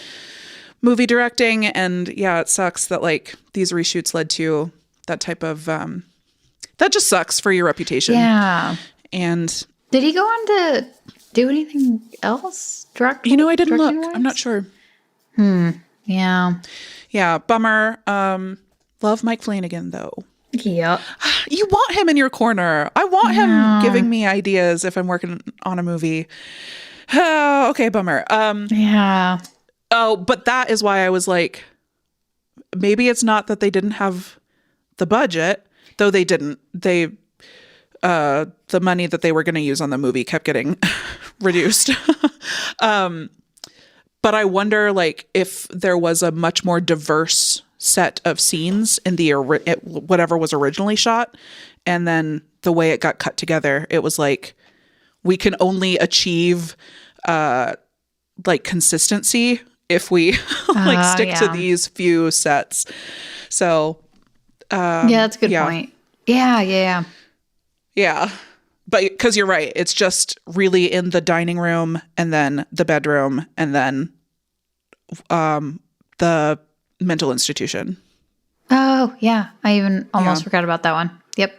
movie directing. And yeah, it sucks that like these reshoots led to that type of, that just sucks for your reputation. Yeah. And did he go on to do anything else? I didn't look. I'm not sure. Yeah. Yeah. Bummer. Love Mike Flanagan though. Yep. You want him in your corner. I want him giving me ideas if I'm working on a movie. Oh, okay, bummer. Yeah. Oh, but that is why I was like, maybe it's not that they didn't have the budget, though they didn't. The money that they were going to use on the movie kept getting reduced. But I wonder, like, if there was a much more diverse set of scenes in the whatever was originally shot, and then the way it got cut together, it was like we can only achieve like consistency if we like stick to these few sets. So that's a good point. Yeah. But because you're right, it's just really in the dining room and then the bedroom and then the mental institution. Oh, yeah. I even almost forgot about that one. Yep.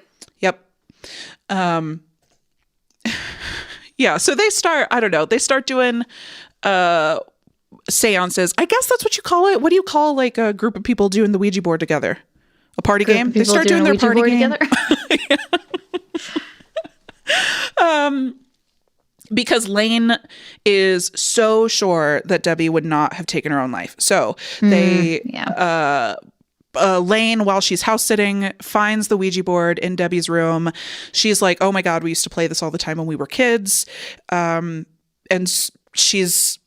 Yeah. So they start doing seances. I guess that's what you call it. What do you call like a group of people doing the Ouija board together? A party game? They start doing their party game together. Because Lane is so sure that Debbie would not have taken her own life. So Lane, while she's house sitting, finds the Ouija board in Debbie's room. She's like, oh my God, we used to play this all the time when we were kids. And she's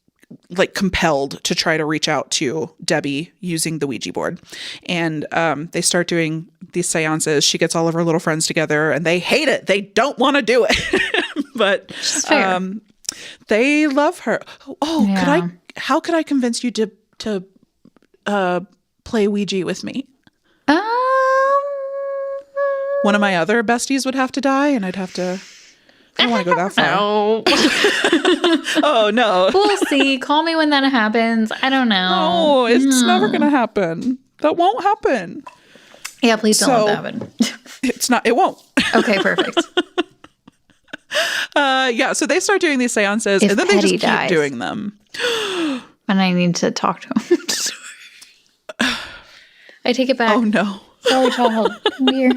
like compelled to try to reach out to Debbie using the Ouija board. And they start doing these seances. She gets all of her little friends together and they hate it. They don't want to do it. But they love her. Oh, how could I convince you to play Ouija with me? One of my other besties would have to die and I'd have to... I don't want to go that far. No. Oh, no. We'll see. Call me when that happens. I don't know. No, it's never going to happen. That won't happen. Yeah, please don't let that happen. It won't. Okay, perfect. So they start doing these seances and then they just keep doing them. And I need to talk to him. I take it back. Oh, no. Sorry, child. Come here.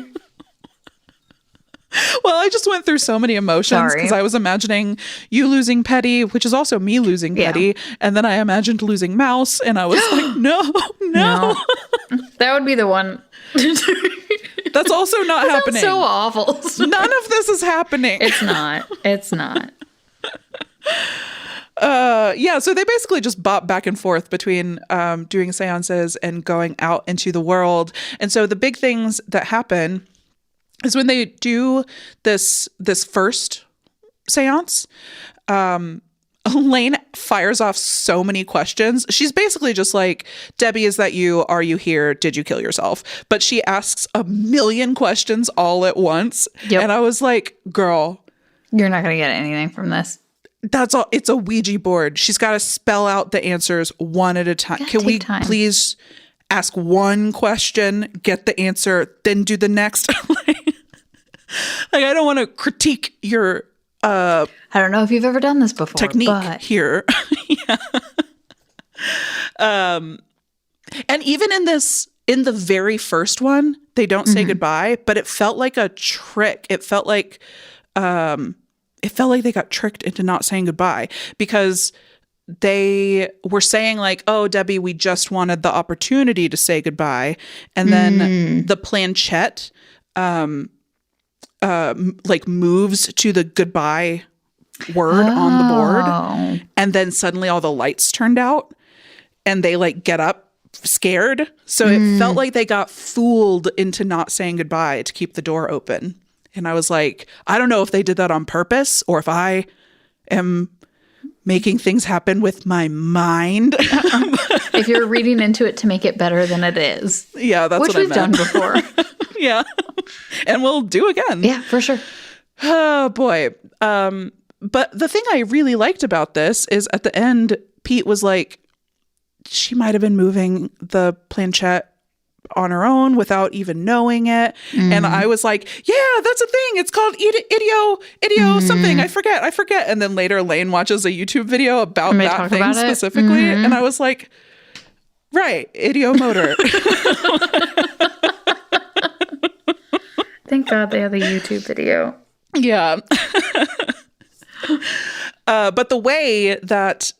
Well, I just went through so many emotions because I was imagining you losing Petty, which is also me losing Petty. And then I imagined losing Mouse and I was like, no. That would be the one. That's also not happening. So awful. None of this is happening. It's not. It's not. Yeah, so they basically just bop back and forth between doing seances and going out into the world. And so the big things that happen is when they do this first seance, Elaine fires off so many questions. She's basically just like, Debbie, is that you? Are you here? Did you kill yourself? But she asks a million questions all at once. Yep. And I was like, girl, you're not going to get anything from this. That's all. It's a Ouija board. She's got to spell out the answers one at a time. Can we please ask one question, get the answer, then do the next? Like, I don't want to critique your I don't know if you've ever done this before. Technique here. Yeah. And even in the very first one, they don't say goodbye, but it felt like a trick. It felt like they got tricked into not saying goodbye, because they were saying like, oh, Debbie, we just wanted the opportunity to say goodbye. And then the planchette like moves to the goodbye word on the board, and then suddenly all the lights turned out and they like get up scared. So it felt like they got fooled into not saying goodbye to keep the door open. And I was like, I don't know if they did that on purpose or if I am making things happen with my mind. If you're reading into it to make it better than it is. Yeah, that's which what we've done before. Yeah. And we'll do again. Yeah, for sure. Oh, boy. But the thing I really liked about this is at the end, Pete was like, she might have been moving the planchette on her own without even knowing it. And I was like, yeah, that's a thing. It's called idio something. I forget. And then later Lane watches a YouTube video about that thing specifically. And I was like, right, idiomotor. Thank God they have a YouTube video. Yeah. But the way that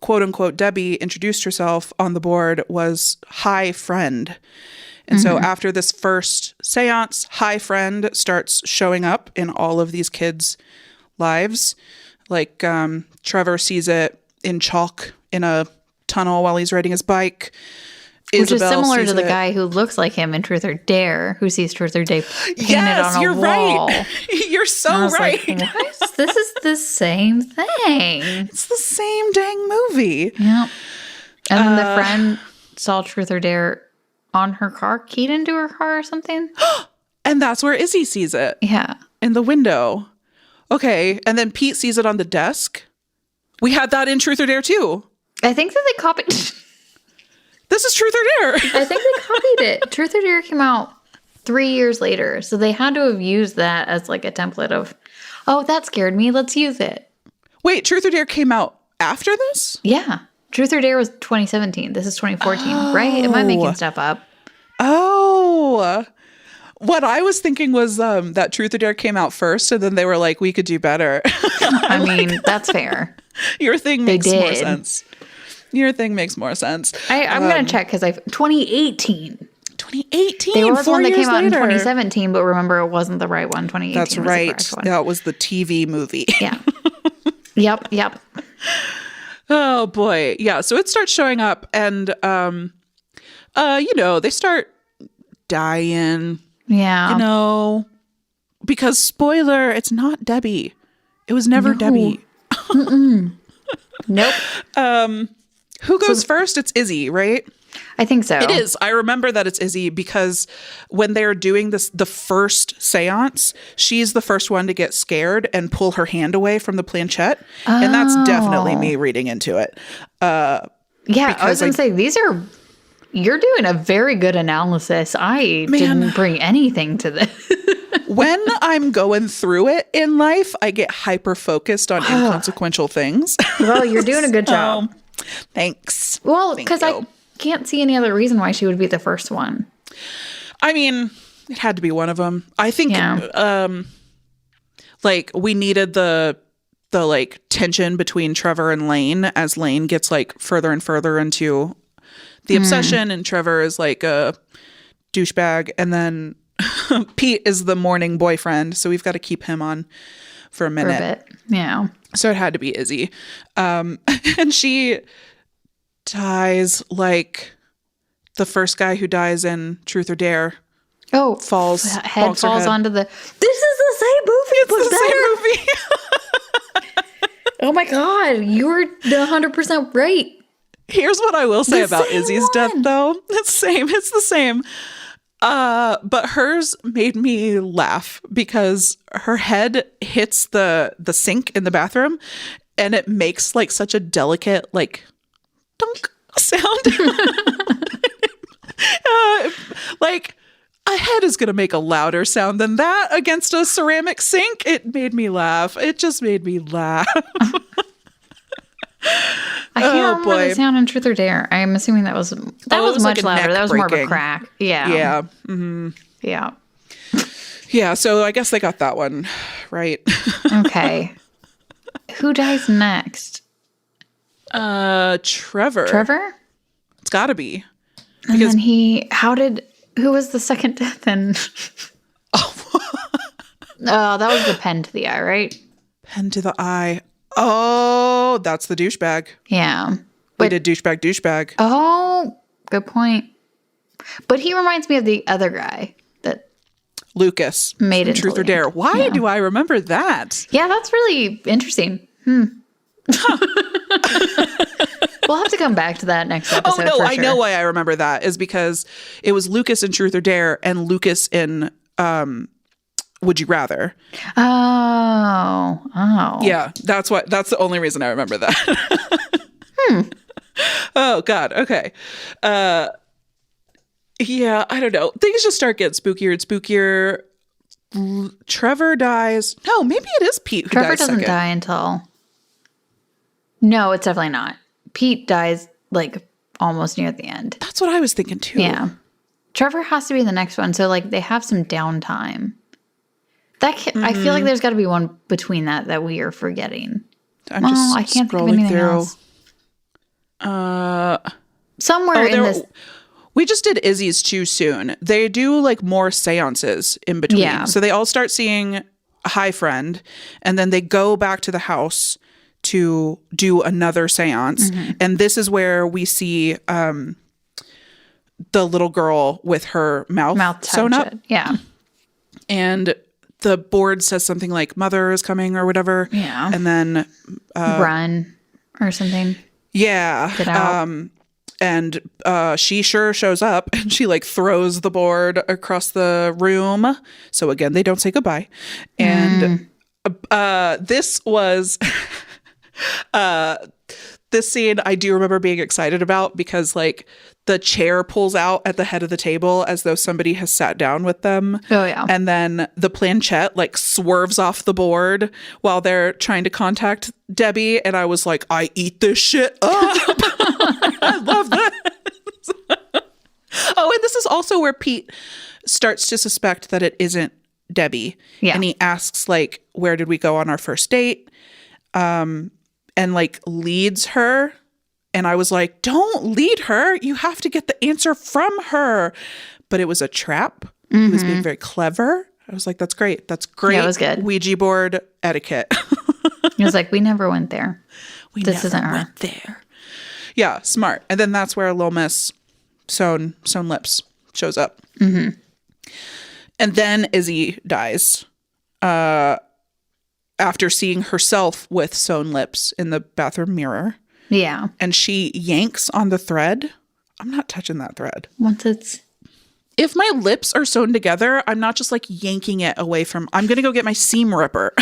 quote unquote Debbie introduced herself on the board was hi friend. And so after this first seance, hi friend starts showing up in all of these kids' lives. Like Trevor sees it in chalk in a tunnel while he's riding his bike. Which is similar to the guy who looks like him in Truth or Dare, who sees Truth or Dare painted on a wall. Right. You're so right. Like, this is the same thing. It's the same dang movie. Yep. And then the friend saw Truth or Dare on her car, keyed into her car or something. And that's where Izzy sees it. Yeah. In the window. Okay. And then Pete sees it on the desk. We had that in Truth or Dare too. I think that they copied... This is Truth or Dare. I think they copied it. Truth or Dare came out 3 years later. So they had to have used that as like a template of, oh, that scared me. Let's use it. Wait, Truth or Dare came out after this? Yeah. Truth or Dare was 2017. This is 2014, right? Am I making stuff up? Oh. What I was thinking was that Truth or Dare came out first and then they were like, we could do better. I mean, that's fair. Your thing makes more sense. Your thing makes more sense. I'm going to check because 2018. 2018. There was one that came out in 2017, but remember, it wasn't the right one. 2018. That's right. That was the TV movie. Yeah. Yep. Oh boy. Yeah. So it starts showing up and, they start dying. Yeah. Because spoiler, it's not Debbie. It was never Debbie. Nope. Who goes first? It's Izzy, right? I think so. It is. I remember that it's Izzy because when they're doing the first seance, she's the first one to get scared and pull her hand away from the planchette. Oh. And that's definitely me reading into it. Yeah, I was going to say, you're doing a very good analysis. I didn't bring anything to this. When I'm going through it in life, I get hyper focused on inconsequential things. Well, you're doing a good job. Thanks. Well, because I can't see any other reason why she would be the first one. I mean, it had to be one of them. I think, we needed the like tension between Trevor and Lane as Lane gets like further and further into the obsession, and Trevor is like a douchebag, and then Pete is the morning boyfriend, so we've got to keep him on for a minute. For a bit. Yeah. So it had to be Izzy. And she dies like the first guy who dies in Truth or Dare. Oh, head falls onto the. This is the same movie. It's the same movie. Oh my God, you're 100% right. Here's what I will say about Izzy's death, though. It's the same. But hers made me laugh because her head hits the sink in the bathroom, and it makes like such a delicate like dunk sound. Like a head is going to make a louder sound than that against a ceramic sink. It made me laugh. It just made me laugh. I can't remember the sound in Truth or Dare. I'm assuming that was much like louder. That was more of a crack. Yeah. Yeah. Mm-hmm. Yeah. Yeah. So I guess they got that one right. Okay. Who dies next? Trevor. Trevor? It's got to be. And then who was the second death then? Oh, that was the pen to the eye, right? Pen to the eye. Oh, that's the douchebag. Yeah. We did douchebag. Oh, good point. But he reminds me of the other guy that Lucas made it Truth or Dare. Why do I remember that? Yeah, that's really interesting. We'll have to come back to that next episode. Oh no, I know why I remember that is because it was Lucas in Truth or Dare and Lucas in Would You Rather. Oh. Yeah, that's the only reason I remember that. Oh God. Okay. Yeah, I don't know. Things just start getting spookier and spookier. Trevor dies. No, maybe it is Pete who Trevor dies doesn't second. die until. No, it's definitely not. Pete dies like almost near the end. That's what I was thinking too. Yeah. Trevor has to be the next one. So like they have some downtime. I feel like there's got to be one between that we are forgetting. I can't think of anything else. Somewhere in this. We just did Izzy's too soon. They do like more seances in between. Yeah. So they all start seeing a high friend, and then they go back to the house to do another seance. Mm-hmm. And this is where we see the little girl with her mouth sewn up. Yeah. And the board says something like mother is coming or whatever. Yeah. And then run or something. Yeah. Get out. And she sure shows up, and she like throws the board across the room. So again, they don't say goodbye. And this was this scene I do remember being excited about because like the chair pulls out at the head of the table as though somebody has sat down with them. Oh yeah. And then the planchette like swerves off the board while they're trying to contact Debbie. And I was like, I eat this shit up. I love this. Oh, and this is also where Pete starts to suspect that it isn't Debbie. Yeah. And he asks like, where did we go on our first date? And like leads her. And I was like, don't lead her. You have to get the answer from her. But it was a trap. Mm-hmm. He was being very clever. I was like, that's great. That's great. Yeah, it was good. Ouija board etiquette. He was like, we never went there. This isn't her. There. Yeah, smart. And then that's where Lil Miss sewn lips shows up. Mm-hmm. And then Izzy dies. After seeing herself with sewn lips in the bathroom mirror. Yeah. And she yanks on the thread. I'm not touching that thread. If my lips are sewn together, I'm not just like yanking it away from. I'm going to go get my seam ripper.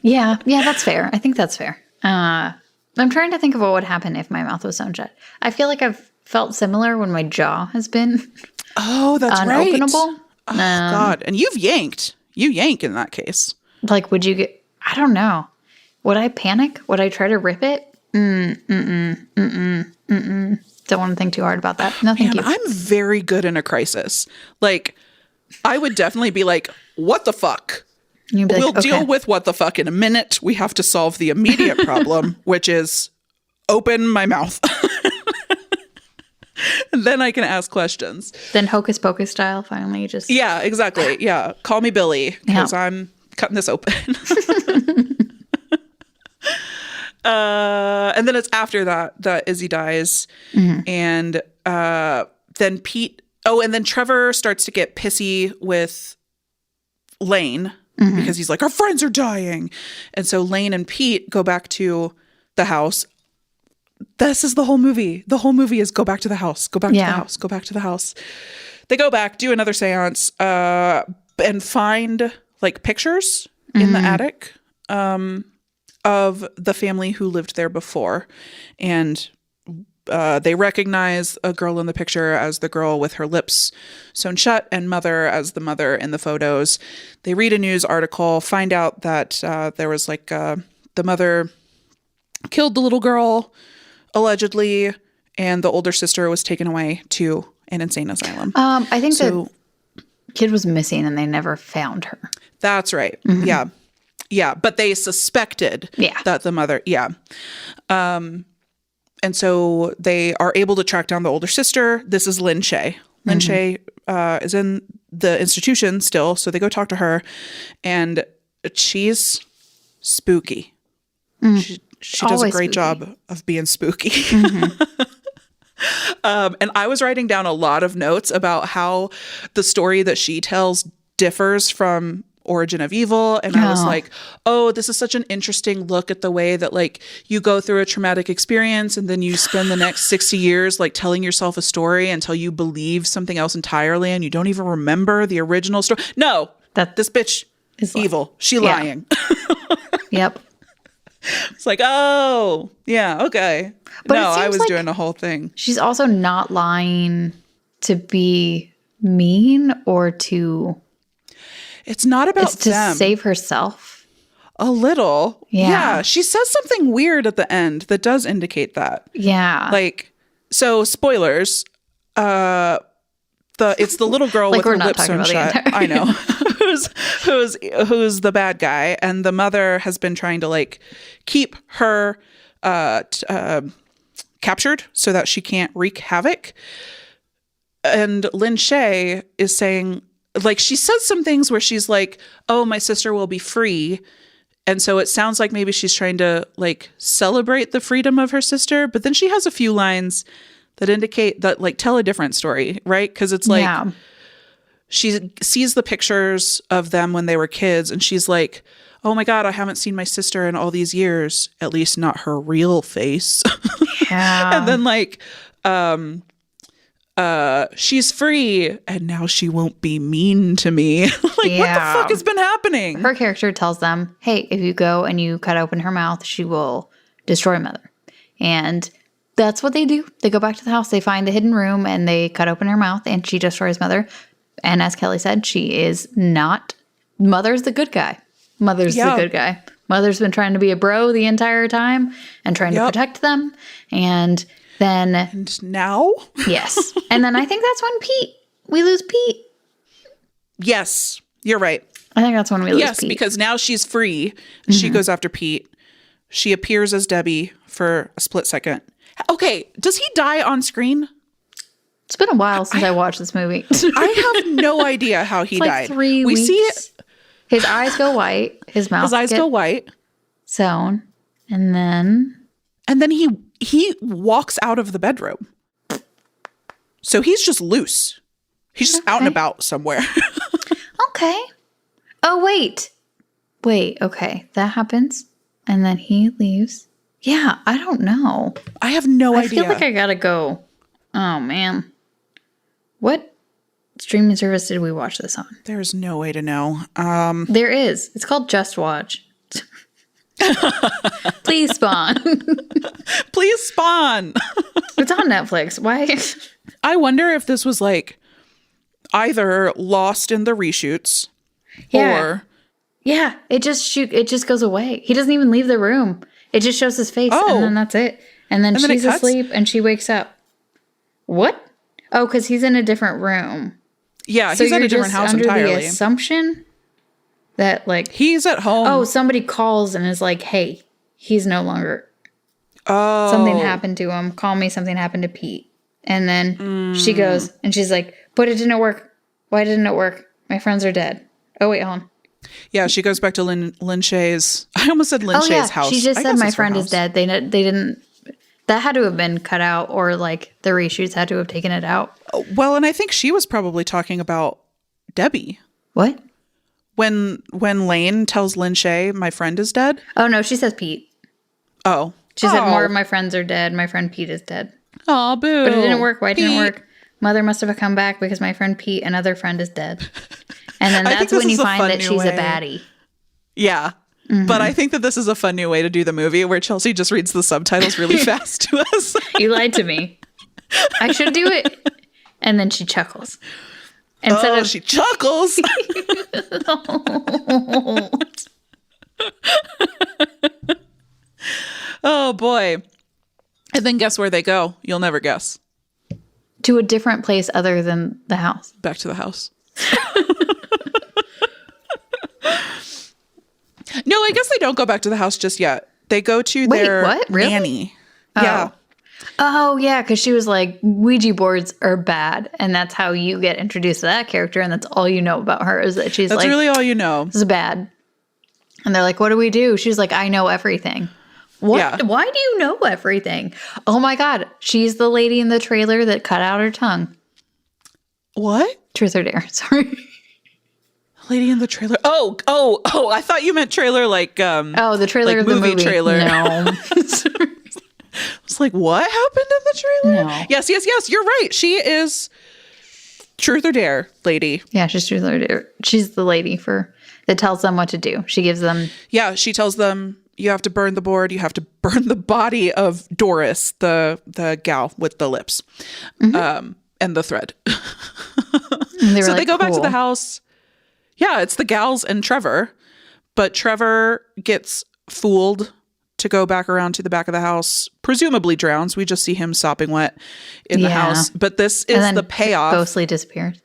Yeah, that's fair. I think that's fair. I'm trying to think of what would happen if my mouth was sewn shut. I feel like I've felt similar when my jaw has been that's unopenable. Right. Oh, God. And you've yanked. You yank in that case. Like, would you get... I don't know. Would I panic? Would I try to rip it? Don't want to think too hard about that. No, thank you. I'm very good in a crisis. Like, I would definitely be like, what the fuck? We'll deal with what the fuck in a minute. We have to solve the immediate problem, which is open my mouth. And then I can ask questions. Then Hocus Pocus style, finally just... Yeah, exactly. Yeah. Call me Billy, because I'm cutting this open. And then it's after that Izzy dies. And then Pete... Oh, and then Trevor starts to get pissy with Lane because he's like, our friends are dying. And so Lane and Pete go back to the house. This is the whole movie. The whole movie is go back to the house, go back to the house, go back to the house. They go back, do another seance, and find like pictures in the attic of the family who lived there before. And they recognize a girl in the picture as the girl with her lips sewn shut and Mother as the mother in the photos. They read a news article, find out that there was like the mother killed the little girl, allegedly, and the older sister was taken away to an insane asylum. I think the kid was missing and they never found her. That's right. Yeah. Yeah. But they suspected that the mother, and so they are able to track down the older sister. This is Lynn Shay. Lynn Shay is in the institution still, so they go talk to her, and she's spooky. She does a great job of being spooky. And I was writing down a lot of notes about how the story that she tells differs from Origin of Evil. And I was like, oh, this is such an interesting look at the way that like you go through a traumatic experience and then you spend the next 60 years like telling yourself a story until you believe something else entirely and you don't even remember the original story. No, that this bitch is evil. She lying. Yep. It's like, oh, yeah, okay. But no, I was like doing the whole thing. She's also not lying to be mean or to... It's not about it's to them. Save herself. A little. Yeah. She says something weird at the end that does indicate that. Yeah. Like, so spoilers, it's the little girl with her lips sewn shut. I know. who's the bad guy, and the mother has been trying to like keep her captured so that she can't wreak havoc. And Lynn Shay is saying, like, she says some things where she's like, oh, my sister will be free. And so it sounds like maybe she's trying to like celebrate the freedom of her sister. But then she has a few lines that indicate that like tell a different story, right? Because it's like she sees the pictures of them when they were kids and she's like, oh my God, I haven't seen my sister in all these years, at least not her real face. And then like, she's free and now she won't be mean to me. Like, what the fuck has been happening? Her character tells them, hey, if you go and you cut open her mouth, she will destroy Mother. And that's what they do. They go back to the house, they find the hidden room, and they cut open her mouth, and she destroys Mother. And as Kelly said, she is not... Mother's the good guy. Mother's the good guy. Mother's been trying to be a bro the entire time and trying to protect them. And then... And now? Yes. And then I think that's when we lose Pete. Yes, you're right. I think that's when we lose Pete. Yes, because now she's free. She goes after Pete. She appears as Debbie for a split second. Okay, does he die on screen? It's been a while since I watched this movie. I have no idea how he died. 3 weeks. We see it. His eyes go white. His mouth go white. Sewn. And then he walks out of the bedroom. So he's just loose. He's just out and about somewhere. Okay. Oh, wait. Okay. That happens. And then he leaves. Yeah, I don't know. I have no idea. I feel like I gotta go. Oh, man. What streaming service did we watch this on? There's no way to know. There is. It's called Just Watch. Please spawn. Please spawn. It's on Netflix. Why? I wonder if this was like either lost in the reshoots or... Yeah, it just goes away. He doesn't even leave the room. It just shows his face, and then that's it. And then she's asleep, and she wakes up. What? Oh, because he's in a different room. Yeah, so he's at a different house entirely. Under the assumption that, like... He's at home. Oh, somebody calls and is like, hey, he's no longer... Oh. Something happened to him. Call me, something happened to Pete. And then she goes and she's like, but it didn't work. Why didn't it work? My friends are dead. Oh, wait, hold on. Yeah, she goes back to Lin Shaye's. I almost said Lin Shaye's house. She just said my friend is dead. They didn't. That had to have been cut out, or like the reshoots had to have taken it out. Well, and I think she was probably talking about Debbie. What? When Lane tells Lin Shaye, my friend is dead. Oh no, she says Pete. Oh, she said more of my friends are dead. My friend Pete is dead. Oh, boo! But it didn't work. Why didn't it work? Mother must have come back because my friend Pete, another friend, is dead. And then that's when you find that she's a baddie. Yeah. Mm-hmm. But I think that this is a fun new way to do the movie where Chelsea just reads the subtitles really fast to us. You lied to me. I should do it. And then she chuckles. She chuckles. Oh, boy. And then guess where they go? You'll never guess. To a different place other than the house. Back to the house. No, I guess they don't go back to the house just yet. They go to their nanny. Oh. Yeah. Oh, yeah, because she was like, Ouija boards are bad. And that's how you get introduced to that character. And that's all you know about her is that she's that's really all you know. This is bad. And they're like, what do we do? She's like, I know everything. What? Yeah. Why do you know everything? Oh, my God. She's the lady in the trailer that cut out her tongue. What? Truth or dare. Sorry. Lady in the trailer. Oh! I thought you meant trailer like the trailer of the movie trailer. No. I was like, what happened in the trailer? No. Yes. You're right. She is Truth or Dare lady. Yeah, she's Truth or Dare. She's the lady that tells them what to do. She gives them. Yeah, she tells them you have to burn the board. You have to burn the body of Doris, the gal with the lips, and the thread. And they go back to the house. Yeah, it's the gals and Trevor, but Trevor gets fooled to go back around to the back of the house, presumably drowns. We just see him sopping wet in the house. But this is the payoff. Ghostly disappears.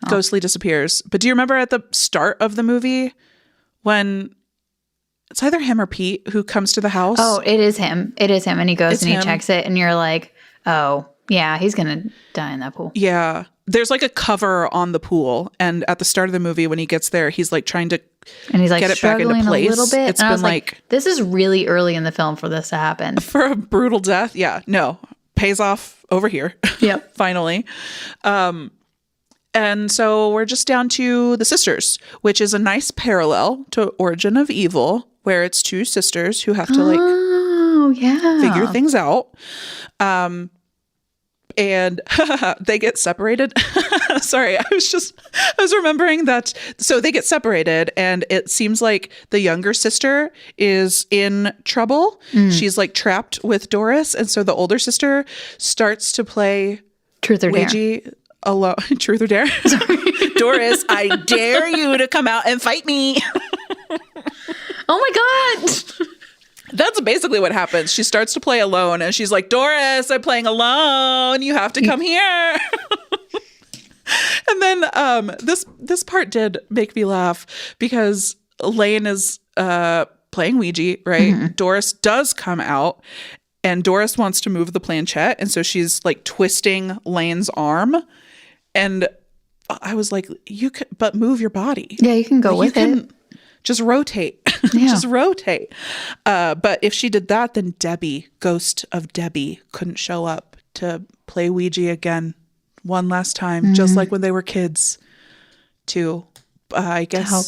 Oh. Ghostly disappears. But do you remember at the start of the movie when it's either him or Pete who comes to the house? Oh, it is him. And he goes and he checks it and you're like, oh, yeah, he's going to die in that pool. Yeah. There's like a cover on the pool. And at the start of the movie, when he gets there, he's like trying to and he's like get it back into place. A little bit. It's and been I was like, this is really early in the film for this to happen. For a brutal death. Yeah. No. Pays off over here. Yep. Finally. And so we're just down to the sisters, which is a nice parallel to Origin of Evil, where it's two sisters who have to figure things out. And they get separated. Sorry, I was remembering that. So they get separated and it seems like the younger sister is in trouble. She's like trapped with Doris. And so the older sister starts to play Truth or Ouija Dare. Alone. Truth or Dare? Doris, I dare you to come out and fight me. Oh my God. That's basically what happens. She starts to play alone and she's like, Doris, I'm playing alone. You have to come here. And then this part did make me laugh because Lane is playing Ouija, right? Mm-hmm. Doris does come out and Doris wants to move the planchette. And so she's like twisting Lane's arm. And I was like, you could, but move your body. Yeah, you can go with it. Just rotate. Yeah. Just rotate. But if she did that, then Debbie, ghost of Debbie, couldn't show up to play Ouija again one last time, just like when they were kids. To, I guess, to help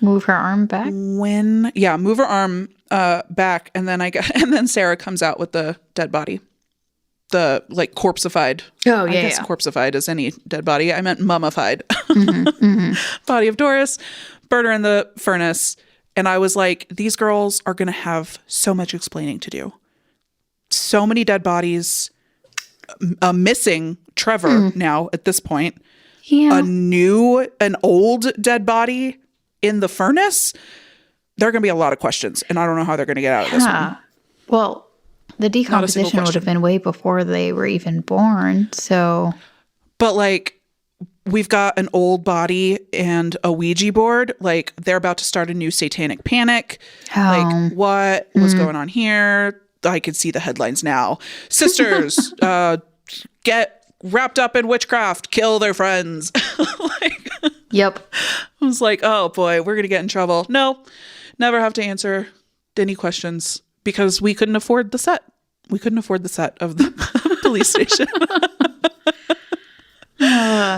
move her arm back. Move her arm back, and then Sarah comes out with the dead body, the like corpseified. Oh yeah, I guess corpseified as any dead body. I meant mummified body of Doris. Burn her in the furnace. And I was like, these girls are going to have so much explaining to do. So many dead bodies. Missing Trevor now at this point. Yeah. An old dead body in the furnace. There are going to be a lot of questions. And I don't know how they're going to get out of this one. Well, the decomposition would have been way before they were even born. So. But like, we've got an old body and a Ouija board. Like, they're about to start a new satanic panic. Like, what was going on here? I could see the headlines now. Sisters get wrapped up in witchcraft, kill their friends. Like, yep. I was like, oh boy, we're going to get in trouble. No, never have to answer any questions because we couldn't afford the set. We couldn't afford the set of the police station.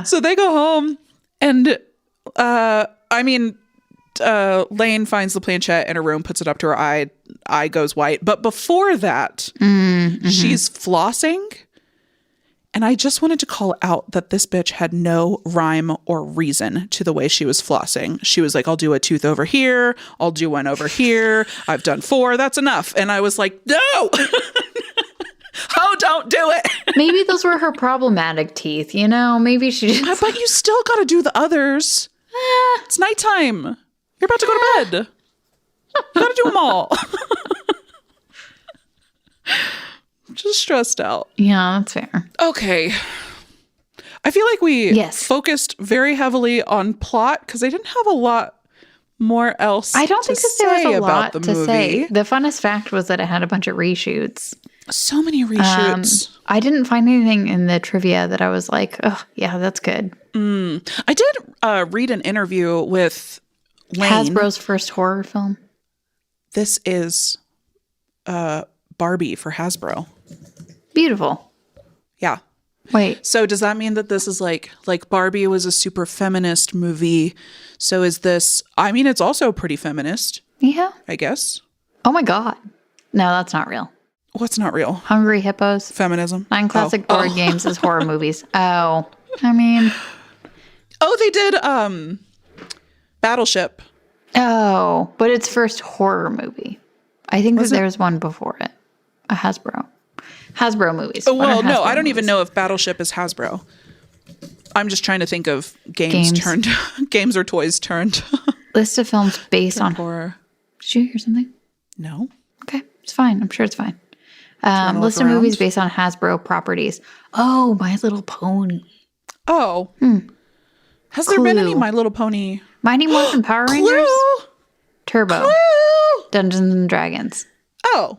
So they go home and, Lane finds the planchette in her room, puts it up to her eye. Eye goes white. But before that, she's flossing. And I just wanted to call out that this bitch had no rhyme or reason to the way she was flossing. She was like, I'll do a tooth over here. I'll do one over here. I've done 4. That's enough. And I was like, no. Oh, don't do it. Maybe those were her problematic teeth, you know? Maybe she just... But you still got to do the others. It's nighttime. You're about to go to bed. You got to do them all. Just stressed out. Yeah, that's fair. Okay. I feel like we focused very heavily on plot because I didn't have a lot more else I don't think that there was a lot to movie. say. The funnest fact was that it had a bunch of reshoots. So many reshoots. I didn't find anything in the trivia that I was like, oh, yeah, that's good. I did read an interview with Lane. Hasbro's first horror film. This is Barbie for Hasbro. Beautiful. Yeah. Wait. So does that mean that this is like Barbie was a super feminist movie? So is this, I mean, it's also pretty feminist. Yeah. I guess. Oh my God. No, that's not real. What's not real? Hungry Hippos. Feminism. 9 classic board games as horror movies. Oh, I mean. Oh, they did Battleship. Oh, but it's first horror movie. I think that there's one before it. A Hasbro movies. Oh, well, no, I don't even know if Battleship is Hasbro. I'm just trying to think of games or toys turned. List of films based on horror. Did you hear something? No. Okay, it's fine. I'm sure it's fine. List of movies based on Hasbro properties. Oh, My Little Pony. Oh. Has there been any My Little Pony? Mighty Morphin Power Rangers? Turbo. Clue! Dungeons and Dragons. Oh.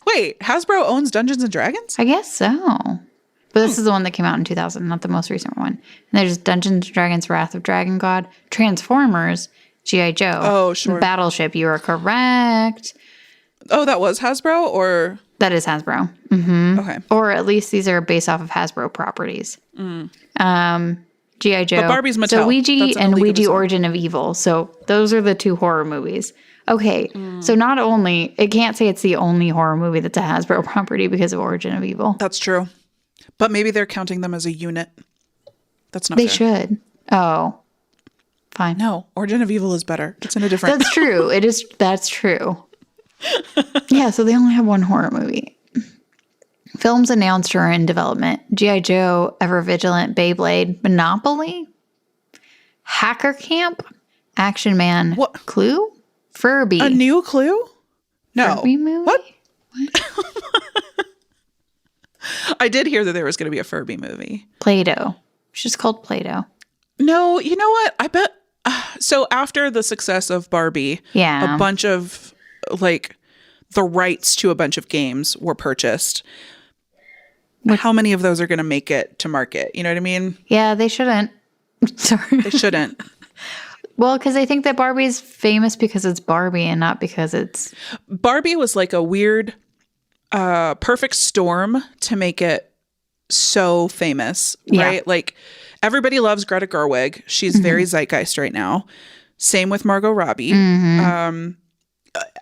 Wait, Hasbro owns Dungeons and Dragons? I guess so. But this is the one that came out in 2000, not the most recent one. And there's Dungeons and Dragons Wrath of Dragon God, Transformers, G.I. Joe. Oh, sure. Battleship, you are correct. Oh, that was Hasbro or? That is Hasbro. Mm-hmm. Okay. Or at least these are based off of Hasbro properties. G.I. Joe. But Barbie's Mattel. So Ouija and Ouija Origin of Evil. So those are the 2 horror movies. Okay, so not only, it can't say it's the only horror movie that's a Hasbro property because of Origin of Evil. That's true. But maybe they're counting them as a unit. That's not They fair. should. Oh, fine. No, Origin of Evil is better. It's in a different... That's true. That's true. Yeah, so they only have 1 horror movie. Films announced or in development. G.I. Joe, Ever Vigilant, Beyblade, Monopoly, Hacker Camp, Action Man, what? Clue, Furby. A new Clue? No. Furby movie? What? I did hear that there was going to be a Furby movie. Play-Doh. It's just called Play-Doh. No, you know what? I bet... so after the success of Barbie, a bunch of, the rights to a bunch of games were purchased. How many of those are going to make it to market? You know what I mean? Yeah, they shouldn't. Sorry. They shouldn't. Well, because I think that Barbie's famous because it's Barbie and not because it's... Barbie was like a weird, perfect storm to make it so famous, right? Yeah. Like, everybody loves Greta Gerwig. She's very zeitgeist right now. Same with Margot Robbie.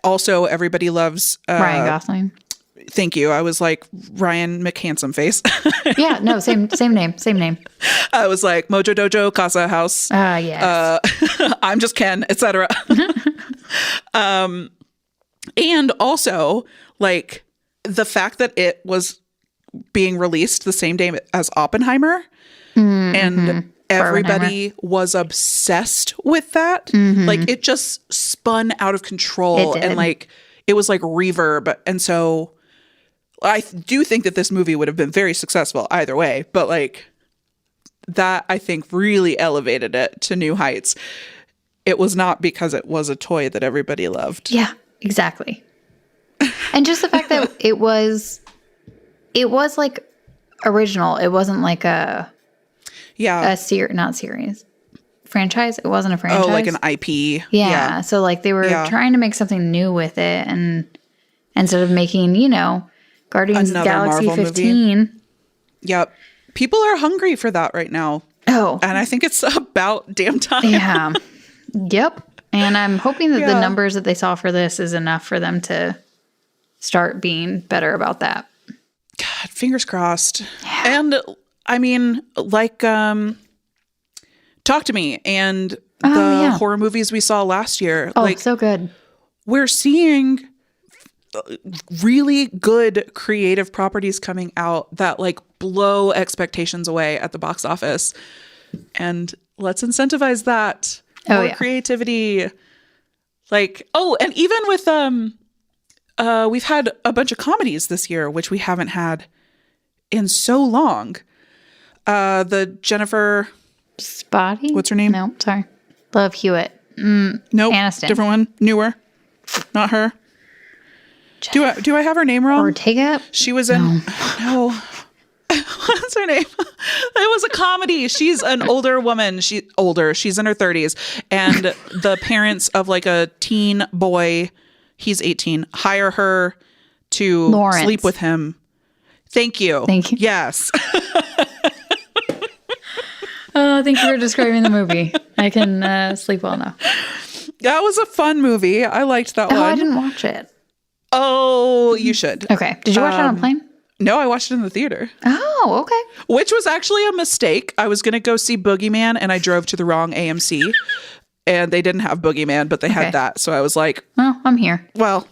Also, everybody loves... Ryan Gosling. Thank you. I was like Ryan McHandsome face. Yeah, no, same name. I was like Mojo Dojo, Casa House. Yes. I'm just Ken, etc. And also, like, the fact that it was being released the same day as Oppenheimer, and everybody was obsessed with that. Like, it just spun out of control, and like it was like reverb, and so. I do think that this movie would have been very successful either way, but like that, I think, really elevated it to new heights. It was not because it was a toy that everybody loved. Yeah, exactly. And just the fact that it was like original. It wasn't like a not series. Franchise? It wasn't a franchise. Oh, like an IP. Yeah. So like they were trying to make something new with it, and instead of making, Guardians of the Galaxy Marvel 15. Movie. Yep. People are hungry for that right now. Oh. And I think it's about damn time. Yeah. Yep. And I'm hoping that the numbers that they saw for this is enough for them to start being better about that. God, fingers crossed. Yeah. And I mean, like, Talk to Me and the horror movies we saw last year. Oh, like, so good. We're seeing really good creative properties coming out that like blow expectations away at the box office. And let's incentivize that. More creativity. Like, and even with we've had a bunch of comedies this year, which we haven't had in so long. The Jennifer Spotty? What's her name? No, sorry. Love Hewitt. Nope. Aniston. Different one. Newer. Not her. Do I have her name wrong? Ortega? She was in no. What's her name? It was a comedy. She's an older woman. She's in her 30s. And the parents of like a teen boy, he's 18, hire her to sleep with him. Thank you. Yes. Oh, thank you for describing the movie. I can sleep well now. That was a fun movie. I liked that one. Oh, I didn't watch it. Oh, you should. Okay. Did you watch it on a plane? No, I watched it in the theater. Oh, okay. Which was actually a mistake. I was going to go see Boogeyman and I drove to the wrong AMC and they didn't have Boogeyman, but they had that. So I was like, well, I'm here. Well,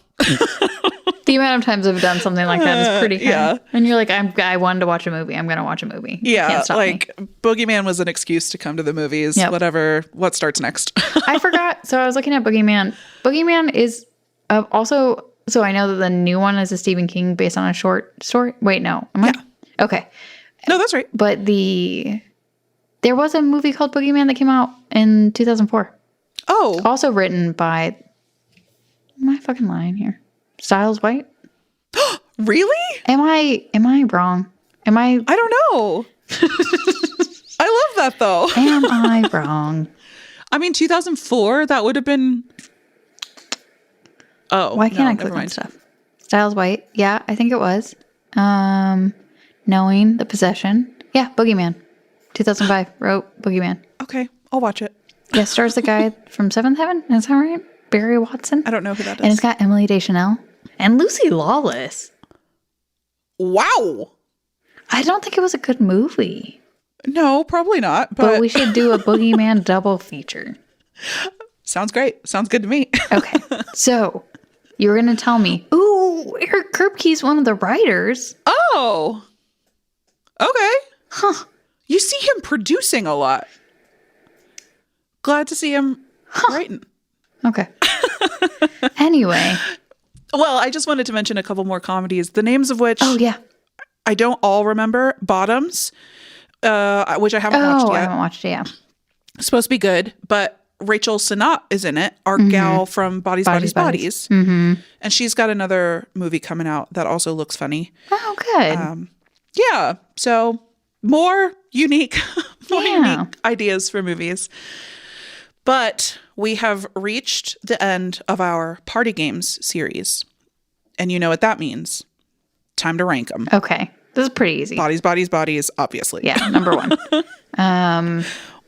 the amount of times I've done something like that is pretty fun. And you're like, I wanted to watch a movie. I'm going to watch a movie. Yeah. Can't stop like me. Boogeyman was an excuse to come to the movies. Yep. What starts next? I forgot. So I was looking at Boogeyman. Boogeyman is also... So I know that the new one is a Stephen King based on a short story. Wait, no. Okay. No, that's right. But there was a movie called Boogeyman that came out in 2004. Oh. Also written by, am I fucking lying here? Stiles White? Really? Am I wrong? I don't know. I love that though. Am I wrong? I mean, 2004, that would have been... Oh, why can't I click on stuff? Stiles White. Yeah, I think it was. Knowing the Possession. Yeah, Boogeyman. 2005 wrote Boogeyman. Okay, I'll watch it. Yeah, stars the guy from Seventh Heaven. Is that right? Barry Watson. I don't know who that is. And it's got Emily Deschanel and Lucy Lawless. Wow. I don't think it was a good movie. No, probably not. But we should do a Boogeyman double feature. Sounds great. Sounds good to me. Okay, so... You were going to tell me, ooh, Eric Kripke's one of the writers. Oh. Okay. Huh. You see him producing a lot. Glad to see him writing. Okay. Anyway. Well, I just wanted to mention a couple more comedies, the names of which I don't all remember. Bottoms, which I haven't watched yet. I haven't watched it yet. Supposed to be good, but Rachel Sennott is in it, our gal from Bodies. Mm-hmm. And she's got another movie coming out that also looks funny. Oh, good. Yeah. So more unique ideas for movies. But we have reached the end of our party games series. And you know what that means. Time to rank them. Okay. This is pretty easy. Bodies, obviously. Yeah, number one.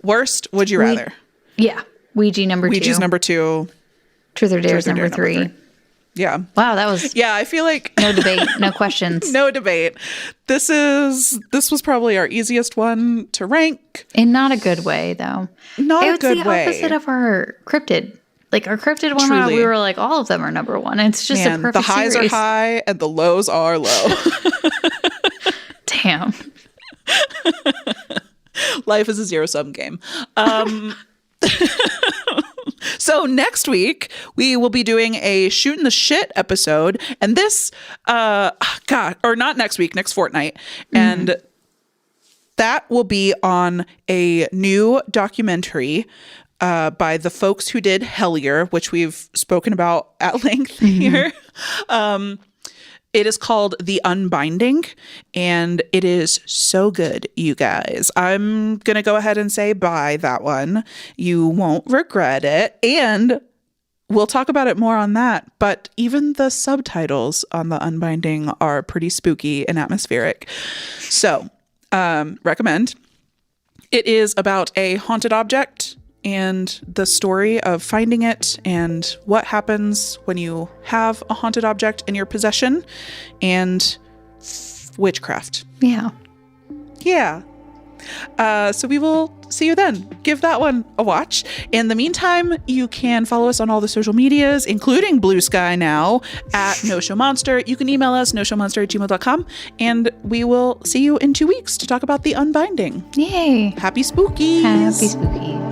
Worst, would you rather? Yeah. Ouija number 2. Ouija's number 2. Truth or Dare is number 3. Yeah. Wow, that was... Yeah, I feel like... No debate, no questions. No debate. This was probably our easiest one to rank. In not a good way, though. Not a good way. It's the opposite of our cryptid. Like, our cryptid one, we were like, all of them are number 1. It's just a perfect the highs series. are high and the lows are low. Damn. Life is a zero-sum game. So next week, we will be doing a Shooting the Shit episode. And this, or not next week, next fortnight. Mm-hmm. And that will be on a new documentary by the folks who did Hellier, which we've spoken about at length here. It is called The Unbinding, and it is so good, you guys. I'm going to go ahead and say buy that one. You won't regret it. And we'll talk about it more on that. But even the subtitles on The Unbinding are pretty spooky and atmospheric. So, recommend. It is about a haunted object and the story of finding it and what happens when you have a haunted object in your possession and witchcraft. Yeah. Yeah. So we will see you then. Give that one a watch. In the meantime, you can follow us on all the social medias, including Blue Sky now, at No Show Monster. You can email us, noshowmonster@gmail.com, and we will see you in 2 weeks to talk about The Unbinding. Yay. Happy spookies. Happy spooky.